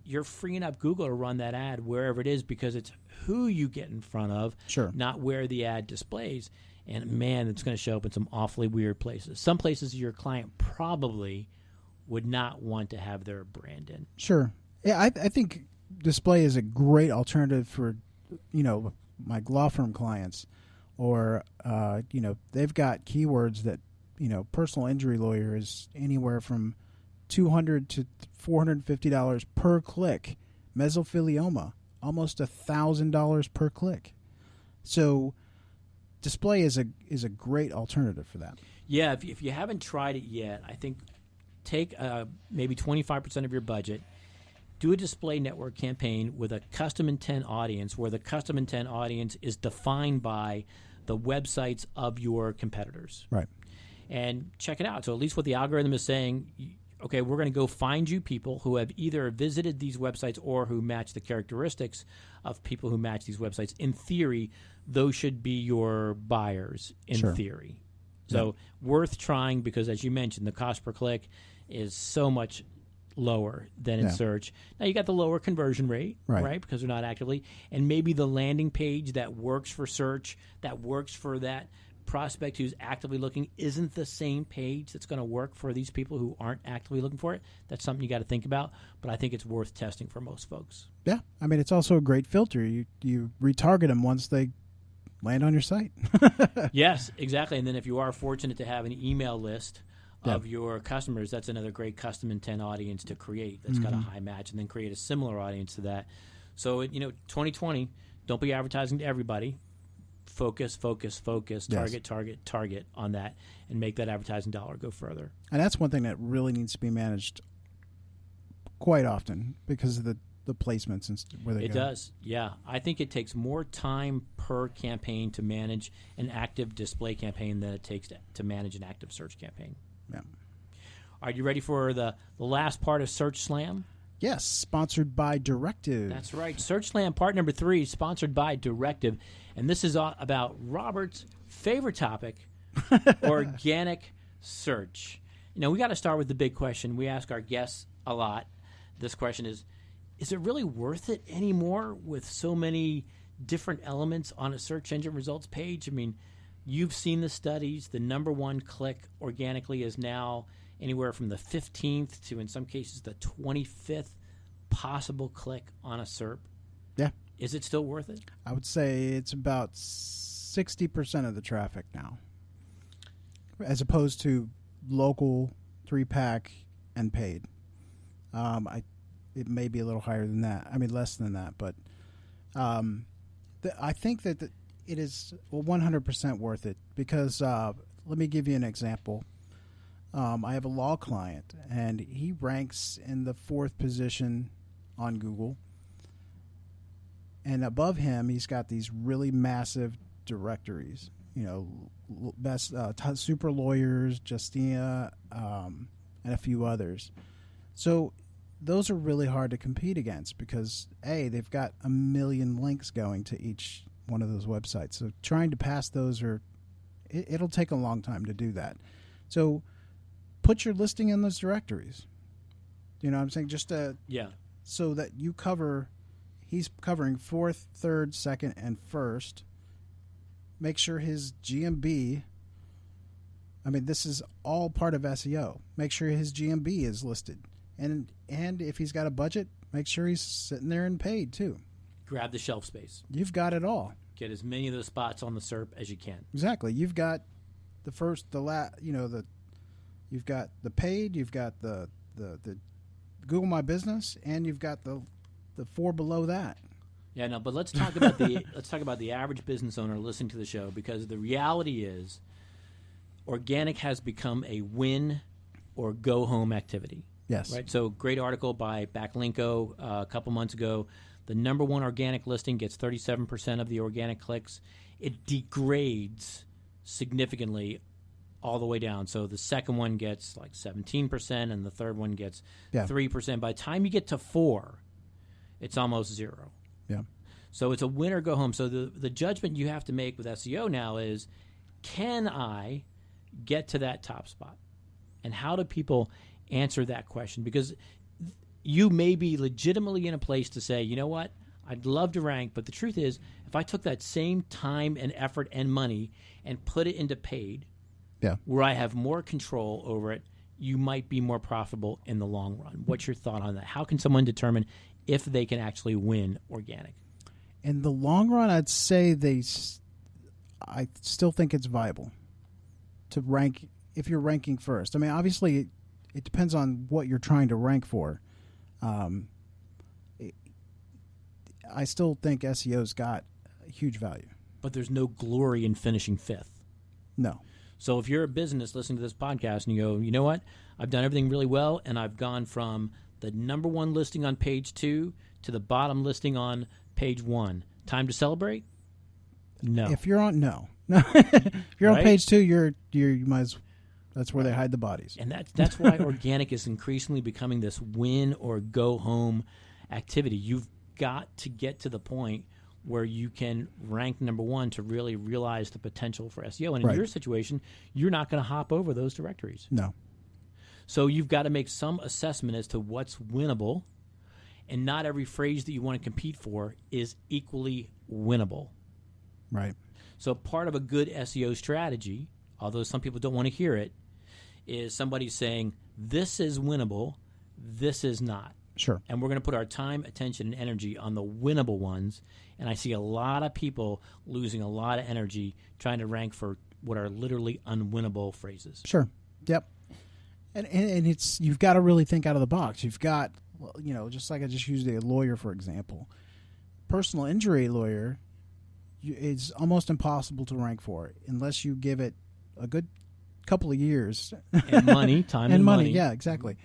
you're freeing up Google to run that ad wherever it is, because it's who you get in front of, not where the ad displays. And man, it's going to show up in some awfully weird places. Some places your client probably would not want to have their brand in. Sure. Yeah, I think display is a great alternative for my law firm clients, or they've got keywords that personal injury lawyer is anywhere from $200 to $450 per click. Mesothelioma, almost $1,000 per click. So display is a great alternative for that. Yeah, if you haven't tried it yet, I think take maybe 25% of your budget, do a display network campaign with a custom intent audience, where the custom intent audience is defined by the websites of your competitors. Right. And check it out. So at least what the algorithm is saying, okay, we're going to go find you people who have either visited these websites or who match the characteristics of people who match these websites. In theory, those should be your buyers, in theory. So worth trying, because as you mentioned, the cost per click is so much lower than in search. Now you got the lower conversion rate, right? Because they're not actively, and maybe the landing page that works for search, that works for that prospect who's actively looking, isn't the same page that's going to work for these people who aren't actively looking for it. That's something you got to think about, but I think it's worth testing for most folks. Yeah, I mean, it's also a great filter. You retarget them once they land on your site. Yes, exactly. And then if you are fortunate to have an email list of your customers, that's another great custom intent audience to create that's got a high match, and then create a similar audience to that. So, 2020, don't be advertising to everybody. Focus, target on that, and make that advertising dollar go further. And that's one thing that really needs to be managed quite often, because of the placements and where they go. It does, yeah. I think it takes more time per campaign to manage an active display campaign than it takes to manage an active search campaign. Yeah. Are you ready for the last part of Search Slam? Yes, sponsored by Directive. That's right. Search Slam part number 3, sponsored by Directive. And this is about Robert's favorite topic, organic search. We got to start with the big question. We ask our guests a lot. This question is it really worth it anymore with so many different elements on a search engine results page? I mean, you've seen the studies. The number one click organically is now anywhere from the 15th to, in some cases, the 25th possible click on a SERP. Yeah. Is it still worth it? I would say it's about 60% of the traffic now, as opposed to local, 3-pack, and paid. It may be a little higher than that. I mean, less than that, but I think that it is 100% worth it because let me give you an example. I have a law client, and he ranks in the 4th position on Google. And above him, he's got these really massive directories. You know, best super lawyers, Justina, and a few others. So those are really hard to compete against because they've got a million links going to each one of those websites. So trying to pass those it'll take a long time to do that. So put your listing in those directories. You know what I'm saying? Just so that you cover. He's covering 4th, 3rd, 2nd, and 1st. Make sure his GMB, I mean, this is all part of SEO. Make sure his GMB is listed. And if he's got a budget, make sure he's sitting there and paid too. Grab the shelf space. You've got it all. Get as many of those spots on the SERP as you can. Exactly. You've got you've got the paid, you've got the Google My Business, and you've got the 4 below that. Yeah, no, but let's talk about the average business owner listening to the show, because the reality is organic has become a win or go home activity. Yes. Right. So great article by Backlinko a couple months ago. The number 1 organic listing gets 37% of the organic clicks. It degrades significantly all the way down. So the second one gets like 17%, and the third one gets 3%. By the time you get to 4, it's almost 0. Yeah. So it's a win or go home. So the judgment you have to make with SEO now is, can I get to that top spot? And how do people answer that question? Because you may be legitimately in a place to say, you know what, I'd love to rank, but the truth is, if I took that same time and effort and money and put it into paid, where I have more control over it, you might be more profitable in the long run. What's your thought on that? How can someone determine if they can actually win organic? In the long run, I'd say I still think it's viable to rank if you're ranking first. I mean, obviously, it depends on what you're trying to rank for. I still think SEO's got a huge value. But there's no glory in finishing 5th. No. So if you're a business listening to this podcast and you go, you know what, I've done everything really well, and I've gone from the number 1 listing on page 2 to the bottom listing on page 1. Time to celebrate? No. If you're on if you're on page 2, you might as. That's where they hide the bodies. And that's why organic is increasingly becoming this win or go home activity. You've got to get to the point where you can rank number 1 to really realize the potential for SEO. And in your situation, you're not going to hop over those directories. No. So you've got to make some assessment as to what's winnable, and not every phrase that you want to compete for is equally winnable. Right. So part of a good SEO strategy, although some people don't want to hear it, is somebody saying, this is winnable, this is not. Sure. And we're going to put our time, attention, and energy on the winnable ones. And I see a lot of people losing a lot of energy trying to rank for what are literally unwinnable phrases. Sure. Yep. And it's, you've got to really think out of the box. You've got, just like I just used a lawyer, for example. Personal injury lawyer is almost impossible to rank for unless you give it a good couple of years. And money, time and money. Yeah, exactly.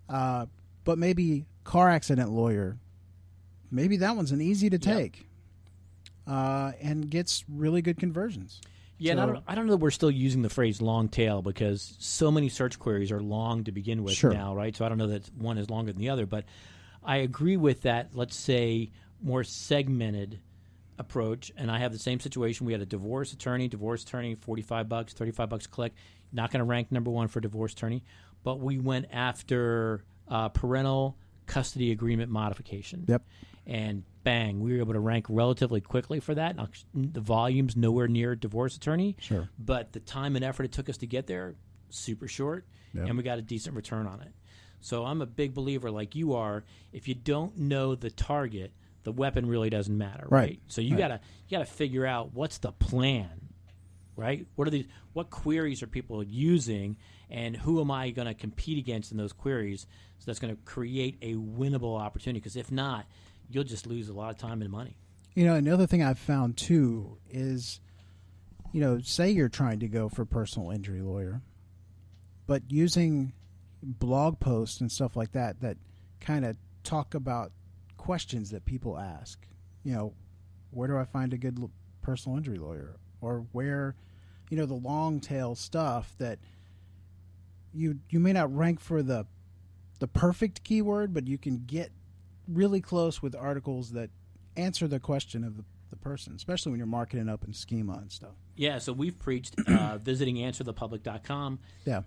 But maybe car accident lawyer, maybe that one's an easy to take and gets really good conversions. Yeah, so, and I don't know that we're still using the phrase long tail, because so many search queries are long to begin with now, right? So I don't know that one is longer than the other, but I agree with that, let's say, more segmented approach. And I have the same situation. We had a divorce attorney, $45, $35 a click. Not going to rank number 1 for divorce attorney, but we went after parental custody agreement modification. Yep. And bang, we were able to rank relatively quickly for that. Now, the volume's nowhere near divorce attorney, but the time and effort it took us to get there, super short, and we got a decent return on it. So I'm a big believer, like you are, if you don't know the target, the weapon really doesn't matter, right? So you gotta figure out what's the plan. right? What queries are people using, and who am I going to compete against in those queries? So that's going to create a winnable opportunity, because if not, you'll just lose a lot of time and money. Another thing I've found too is, say you're trying to go for personal injury lawyer, but using blog posts and stuff like that kind of talk about questions that people ask. Where do I find a good personal injury lawyer? Or where, the long tail stuff that you may not rank for the perfect keyword, but you can get really close with articles that answer the question of the person, especially when you're marketing up in Schema and stuff. Yeah, so we've preached visiting answerthepublic.com,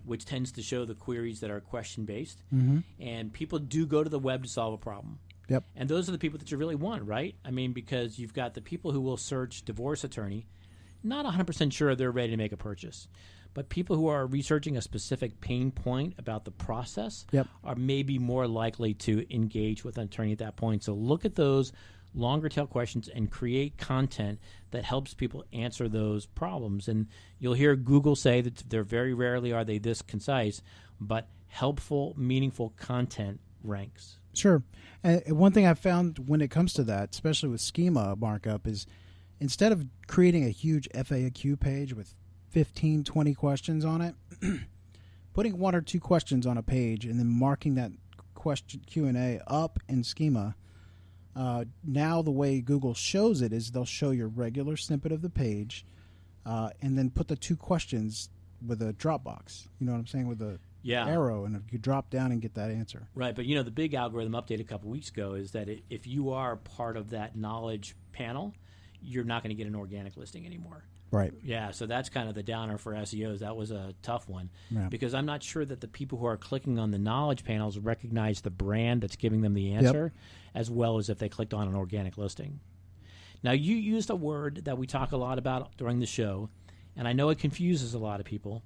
which tends to show the queries that are question-based. Mm-hmm. And people do go to the web to solve a problem. Yep. And those are the people that you really want, right? I mean, because you've got the people who will search divorce attorney, not 100% sure they're ready to make a purchase. But people who are researching a specific pain point about the process are maybe more likely to engage with an attorney at that point. So look at those longer tail questions and create content that helps people answer those problems. And you'll hear Google say that they're very rarely are they this concise, but helpful, meaningful content ranks. Sure. And one thing I've found when it comes to that, especially with Schema markup, is instead of creating a huge FAQ page with 15, 20 questions on it, putting one or two questions on a page and then marking that question Q&A up in Schema. Now the way Google shows it is they'll show your regular snippet of the page and then put the two questions with a drop box. You know what I'm saying? With a arrow, and you drop down and get that answer. Right, but the big algorithm update a couple weeks ago is that if you are part of that knowledge panel, you're not going to get an organic listing anymore. Right. Yeah, so that's kind of the downer for SEOs. That was a tough one because I'm not sure that the people who are clicking on the knowledge panels recognize the brand that's giving them the answer as well as if they clicked on an organic listing. Now, you used a word that we talk a lot about during the show, and I know it confuses a lot of people,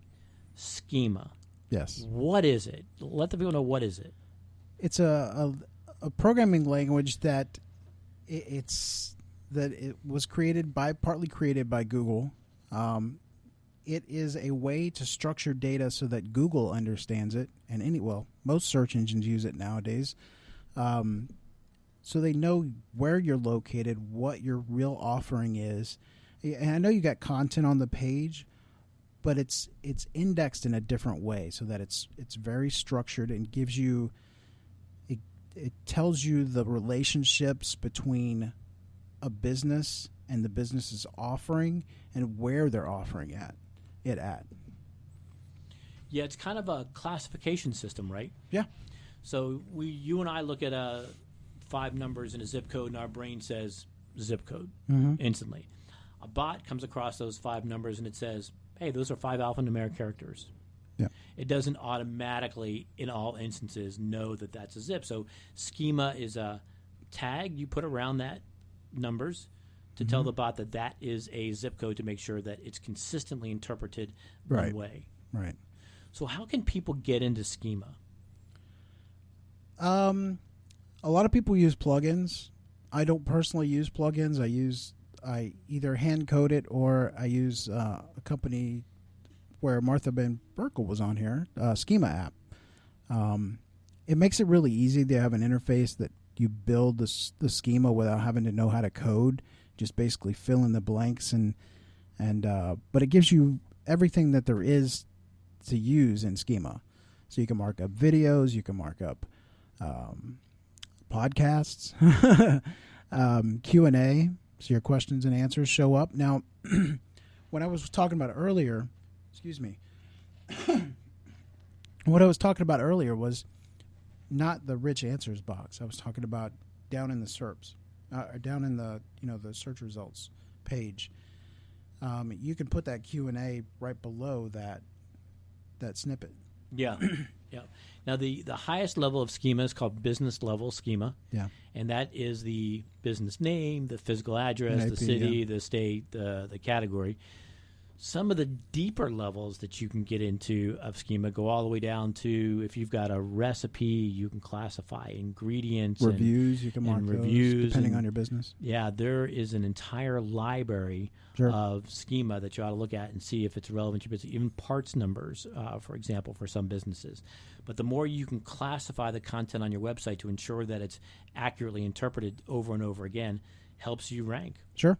schema. Yes. What is it? Let the people know, what is it? It's a programming language that it was partly created by Google. It is a way to structure data so that Google understands it, and most search engines use it nowadays. So they know where you're located, what your real offering is. And I know you got content on the page, but it's indexed in a different way so that it's very structured and gives you it tells you the relationships between a business and the business's offering and where they're offering it at. Yeah, it's kind of a classification system, right? Yeah. So you and I look at 5 numbers in a zip code, and our brain says zip code instantly. A bot comes across those 5 numbers, and it says, hey, those are 5 alphanumeric characters. Yeah. It doesn't automatically, in all instances, know that that's a zip. So schema is a tag you put around that numbers to tell the bot that that is a zip code to make sure that it's consistently interpreted one way. Right. So how can people get into schema? A lot of people use plugins. I don't personally use plugins. I either hand code it or I use a company where Martha Ben Burkle was on here, Schema app. It makes it really easy. They have an interface that you build the schema without having to know how to code. Just basically fill in the blanks but it gives you everything that there is to use in Schema. So you can mark up videos, you can mark up podcasts, Q&A, so your questions and answers show up. Now, when I was talking about earlier, what I was talking about earlier was not the rich answers box. I was talking about down in the SERPs, down in the the search results page. You can put that Q&A right below that snippet. Yeah. Yeah. Now, the highest level of schema is called business level schema. Yeah. And that is the business name, the physical address, IP, the city, the state, the category. Some of the deeper levels that you can get into of Schema go all the way down to if you've got a recipe, you can classify ingredients, reviews. You can mark and those, reviews, depending on your business. Yeah, there is an entire library of Schema that you ought to look at and see if it's relevant to your business. Even parts numbers, for example, for some businesses. But the more you can classify the content on your website to ensure that it's accurately interpreted over and over again, helps you rank. Sure.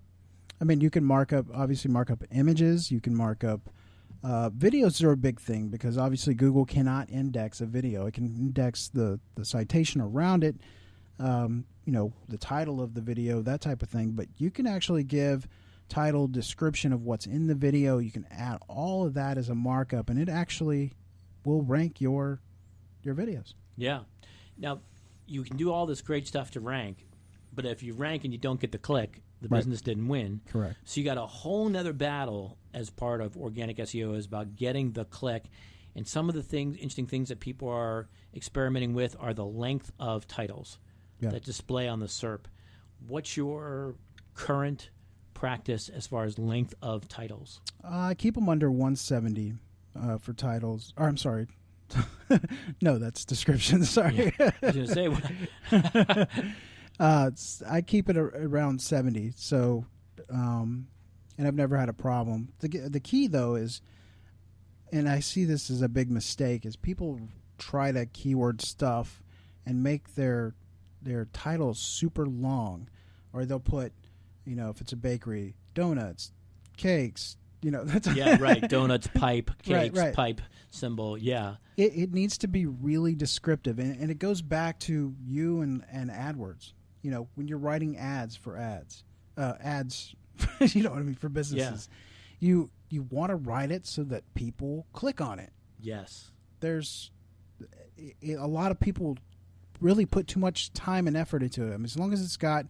I mean, you can obviously mark up images. You can mark up videos are a big thing because obviously Google cannot index a video. It can index the citation around it, the title of the video, that type of thing. But you can actually give title, description of what's in the video. You can add all of that as a markup, and it actually will rank your videos. Yeah. Now, you can do all this great stuff to rank, but if you rank and you don't get the click, the business didn't win. Correct. So you got a whole nother battle as part of organic SEO is about getting the click. And some of the interesting things that people are experimenting with are the length of titles that display on the SERP. What's your current practice as far as length of titles? I keep them under 170 for titles. Or I'm sorry. No, that's description. Sorry. Yeah. I was going to say. I keep it around 70. So, and I've never had a problem. The key though is, and I see this as a big mistake, is people try to keyword stuff and make their titles super long, or they'll put, if it's a bakery, donuts, cakes, that's yeah, right. Donuts, pipe, cakes, right. pipe, symbol. Yeah. It needs to be really descriptive, and it goes back to you and AdWords. When you're writing ads for ads, for businesses, you want to write it so that people click on it. Yes. There's a lot of people really put too much time and effort into it. As long as it's got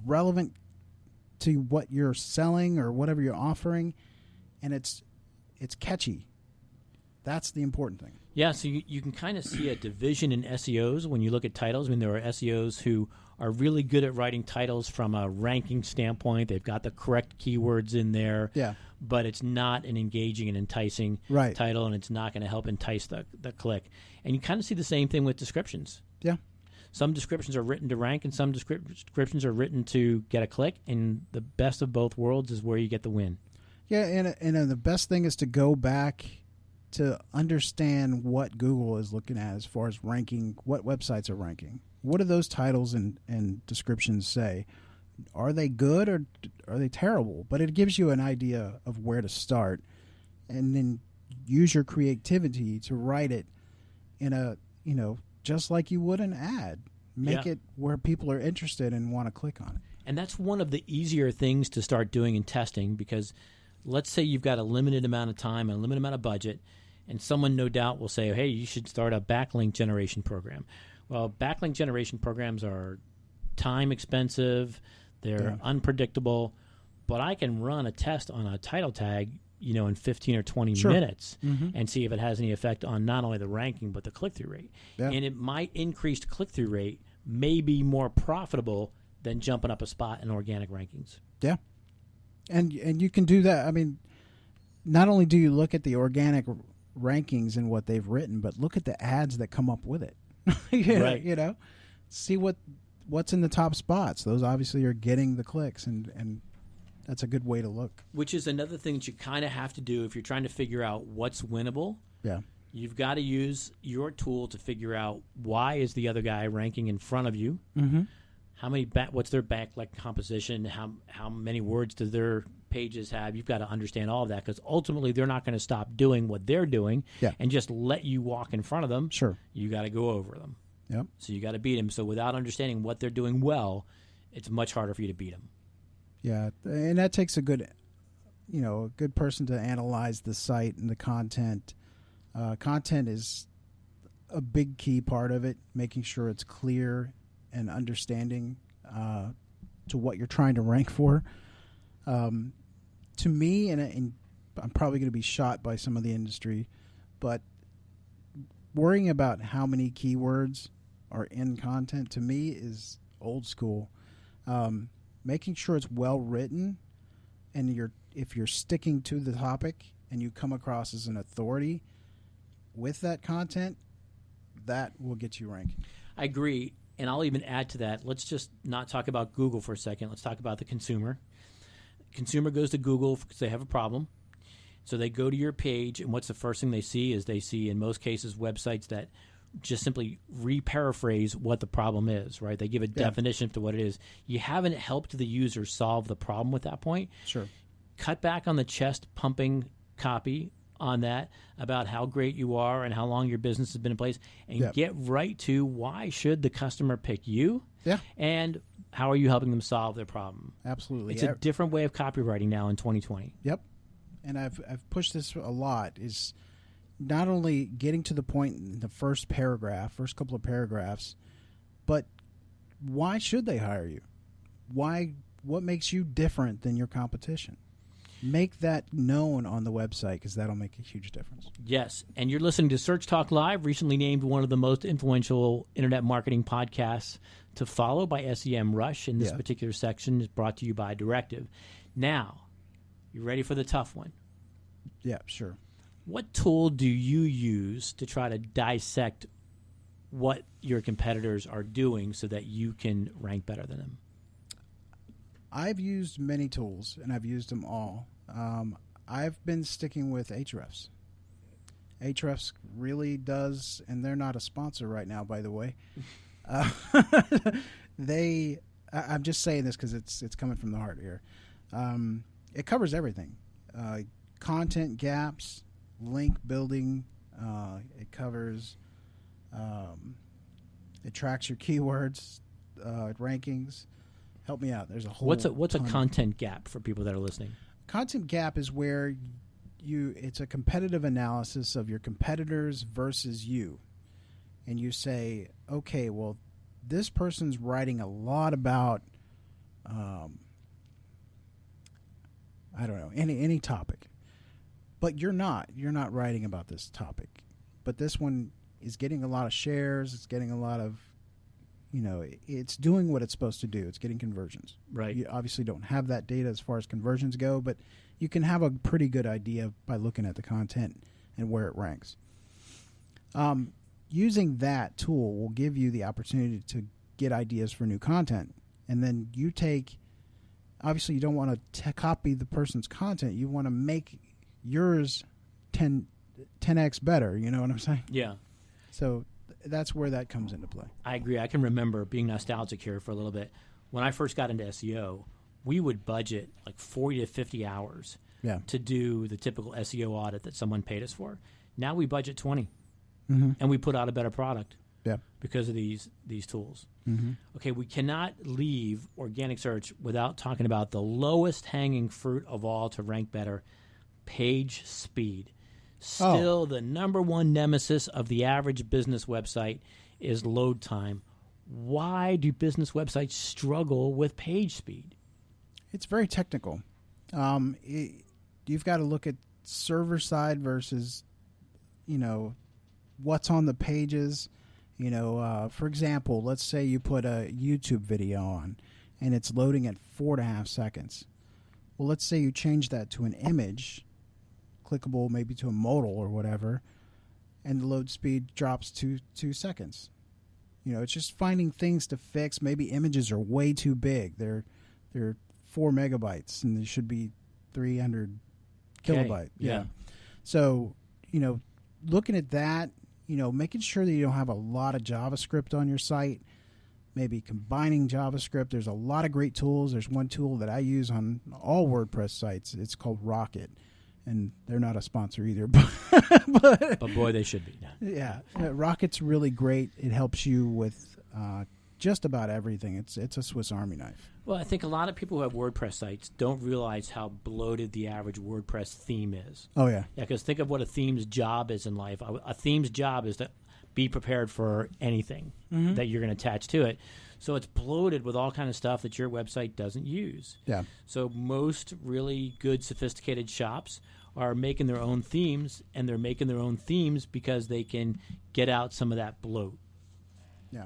relevant to what you're selling or whatever you're offering, and it's catchy. That's the important thing. Yeah, so you can kind of see a division in SEOs when you look at titles. I mean, there are SEOs who are really good at writing titles from a ranking standpoint. They've got the correct keywords in there, but it's not an engaging and enticing title, and it's not going to help entice the click. And you kind of see the same thing with descriptions. Yeah. Some descriptions are written to rank, and some descriptions are written to get a click, and the best of both worlds is where you get the win. Yeah, and the best thing is to go back to understand what Google is looking at as far as ranking, what websites are ranking. What do those titles and descriptions say? Are they good or are they terrible? But it gives you an idea of where to start, and then use your creativity to write it in a, just like you would an ad. Make it where people are interested and want to click on it. And that's one of the easier things to start doing in testing, because let's say you've got a limited amount of time and a limited amount of budget, and someone no doubt will say, hey, you should start a backlink generation program. Well, backlink generation programs are time expensive, they're unpredictable, but I can run a test on a title tag, in 15 or 20 minutes and see if it has any effect on not only the ranking but the click-through rate. Yeah. And it might increased click-through rate may be more profitable than jumping up a spot in organic rankings. Yeah. And you can do that. I mean, not only do you look at the organic rankings and what they've written, but look at the ads that come up with it. Right. See what's in the top spots. Those obviously are getting the clicks, and that's a good way to look. Which is another thing that you kind of have to do if you're trying to figure out what's winnable. Yeah. You've got to use your tool to figure out why is the other guy ranking in front of you. Mm-hmm. How many what's their backlink composition? How many words do their pages have? You've got to understand all of that, because ultimately they're not going to stop doing what they're doing and just let you walk in front of them. Sure. You got to go over them. Yep. So you got to beat them. So without understanding what they're doing well, it's much harder for you to beat them. Yeah, and that takes a good person to analyze the site and the content. Content is a big key part of it, making sure it's clear and understanding to what you're trying to rank for. To me, and I'm probably going to be shot by some of the industry, but worrying about how many keywords are in content, to me, is old school. Making sure it's well written and if you're sticking to the topic and you come across as an authority with that content, that will get you ranking. I agree, and I'll even add to that. Let's just not talk about Google for a second. Let's talk about the consumer. Consumer goes to Google because they have a problem. So they go to your page, and what's the first thing they see is they see, in most cases, websites that just simply re-paraphrase what the problem is, right? They give a definition to what it is. You haven't helped the user solve the problem at that point. Sure. Cut back on the chest-pumping copy on that about how great you are and how long your business has been in place, and get right to why should the customer pick you, and how are you helping them solve their problem. Absolutely. It's a different way of copywriting now in 2020. Yep. And I've pushed this a lot, is not only getting to the point in the first couple of paragraphs, but why should they hire you? What makes you different than your competition? Make that known on the website, because that'll make a huge difference. Yes, and you're listening to Search Talk Live, recently named one of the most influential internet marketing podcasts to follow by SEMrush. In this particular section is brought to you by Directive. Now, you ready for the tough one? Yeah, sure. What tool do you use to try to dissect what your competitors are doing so that you can rank better than them? I've used many tools, and I've used them all. I've been sticking with Ahrefs. Ahrefs really does, and they're not a sponsor right now, by the way. I'm just saying this because it's coming from the heart here. It covers everything. Content gaps, link building. It covers. It tracks your keywords, rankings. Help me out. There's a whole. What's a content gap for people that are listening? Content gap is where it's a competitive analysis of your competitors versus you, and you say, okay, well, this person's writing a lot about, I don't know, any topic, but you're not writing about this topic, but this one is getting a lot of shares. It's getting a lot of, it's doing what it's supposed to do. It's getting conversions. Right. You obviously don't have that data as far as conversions go, but you can have a pretty good idea by looking at the content and where it ranks. Using that tool will give you the opportunity to get ideas for new content. And then you obviously you don't want to copy the person's content. You want to make yours 10x better. You know what I'm saying? Yeah. So that's where that comes into play. I agree. I can remember being nostalgic here for a little bit. When I first got into SEO, we would budget like 40 to 50 hours to do the typical SEO audit that someone paid us for. Now we budget 20, and we put out a better product because of these tools. Okay, we cannot leave organic search without talking about the lowest hanging fruit of all to rank better, page speed. Still, the number one nemesis of the average business website is load time. Why do business websites struggle with page speed? It's very technical. You've got to look at server side versus, what's on the pages. For example, let's say you put a YouTube video on and it's loading at 4.5 seconds. Well, let's say you change that to an image, clickable maybe to a modal or whatever, and the load speed drops to 2 seconds. It's just finding things to fix. Maybe images are way too big. They're 4 megabytes and they should be 300 kilobyte. Yeah. So, looking at that, making sure that you don't have a lot of JavaScript on your site, maybe combining JavaScript. There's a lot of great tools. There's one tool that I use on all WordPress sites. It's called Rocket. And they're not a sponsor either, but boy, they should be. Yeah, Rocket's really great. It helps you with just about everything. It's a Swiss Army knife. Well, I think a lot of people who have WordPress sites don't realize how bloated the average WordPress theme is. Oh yeah, because think of what a theme's job is in life. A theme's job is to be prepared for anything that you're going to attach to it. So it's bloated with all kind of stuff that your website doesn't use. Yeah. So most really good, sophisticated shops are making their own themes, and they're making their own themes because they can get out some of that bloat. Yeah.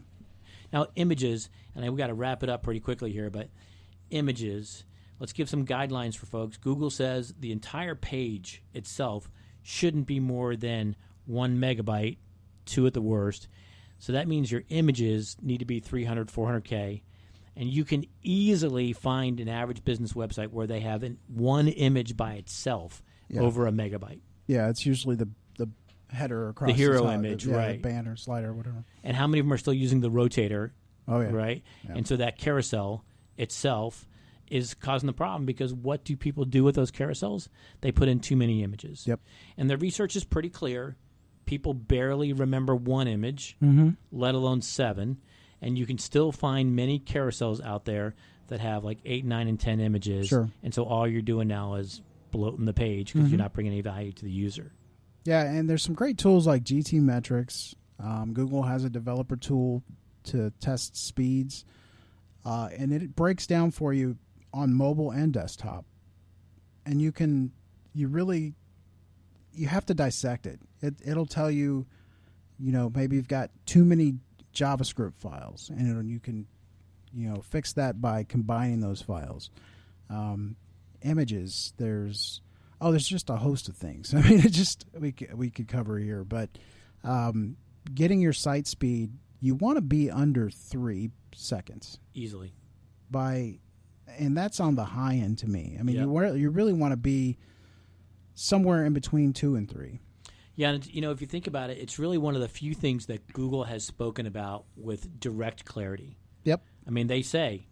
Now, images, and we've got to wrap it up pretty quickly here, but images, let's give some guidelines for folks. Google says the entire page itself shouldn't be more than 1 megabyte, 2 at the worst. So that means your images need to be 300, 400K. And you can easily find an average business website where they have one image by itself over a megabyte. Yeah, it's usually the header across the hero top, image, right? The banner, slider, whatever. And how many of them are still using the rotator? Oh, yeah. Right? Yeah. And so that carousel itself is causing the problem because what do people do with those carousels? They put in too many images. Yep. And the research is pretty clear. People barely remember one image, let alone 7. And you can still find many carousels out there that have like 8, 9, and 10 images. Sure. And so all you're doing now is bloating the page because you're not bringing any value to the user. Yeah, and there's some great tools like GT Metrics. Google has a developer tool to test speeds, and it breaks down for you on mobile and desktop. And you have to dissect it. It'll tell you, maybe you've got too many JavaScript files, and you can, fix that by combining those files. Images, there's just a host of things. I mean, we could cover here, but getting your site speed, you want to be under 3 seconds easily. And that's on the high end to me. I mean, you really want to be somewhere in between 2 and 3. Yeah, and if you think about it, it's really one of the few things that Google has spoken about with direct clarity. Yep. I mean, they say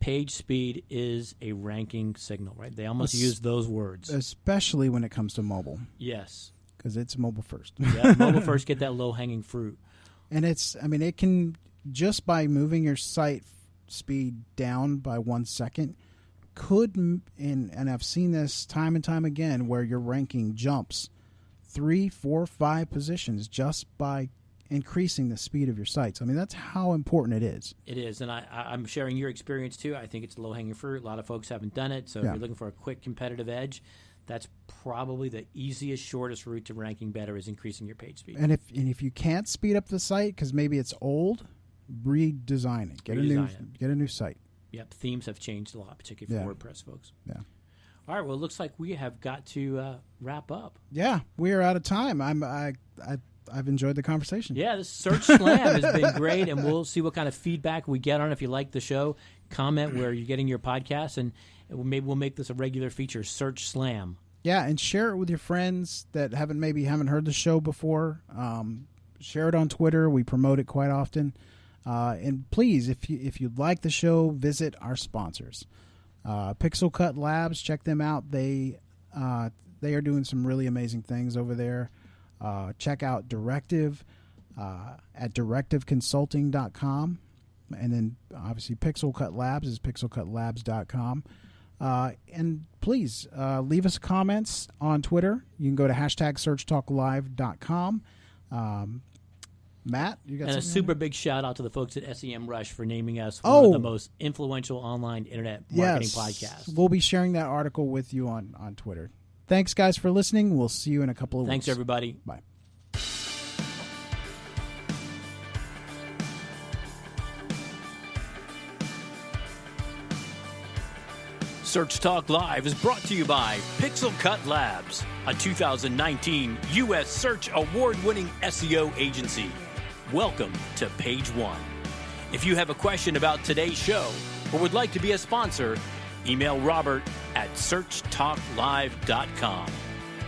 page speed is a ranking signal, right? They almost use those words. Especially when it comes to mobile. Yes. Because it's mobile first. Yeah, mobile first, get that low-hanging fruit. And it can, just by moving your site speed down by 1 second, and I've seen this time and time again, where your ranking jumps 3, 4, 5 positions just by increasing the speed of your sites. I mean, that's how important it is. It is, and I'm sharing your experience too. I think it's low-hanging fruit. A lot of folks haven't done it, so if you're looking for a quick competitive edge, that's probably the easiest, shortest route to ranking better is increasing your page speed. And if you can't speed up the site because maybe it's old, redesign it. Get a new site. Yep, themes have changed a lot, particularly for WordPress folks. Yeah. All right, well, it looks like we have got to wrap up. Yeah, we are out of time. I've enjoyed the conversation. Yeah, this Search Slam has been great, and we'll see what kind of feedback we get on it. If you like the show, comment where you're getting your podcast, and maybe we'll make this a regular feature, Search Slam. Yeah, and share it with your friends that haven't heard the show before. Share it on Twitter. We promote it quite often. And please, if you'd like the show, visit our sponsors. Pixel Cut Labs, check them out. They are doing some really amazing things over there. Check out Directive at directiveconsulting.com. And then, obviously, Pixel Cut Labs is pixelcutlabs.com. And please, leave us comments on Twitter. You can go to #searchtalklive.com. Matt, you got and a something? super big shout out to the folks at SEM Rush for naming us one of the most influential online internet marketing podcasts. We'll be sharing that article with you on Twitter. Thanks, guys, for listening. We'll see you in a couple of weeks. Thanks, everybody. Bye. Search Talk Live is brought to you by Pixel Cut Labs, a 2019 U.S. Search Award-winning SEO agency. Welcome to Page One. If you have a question about today's show or would like to be a sponsor, email Robert at searchtalklive.com.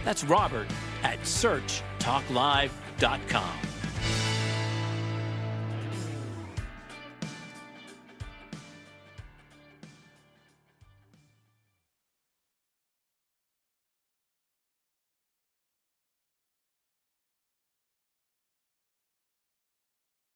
That's Robert at searchtalklive.com.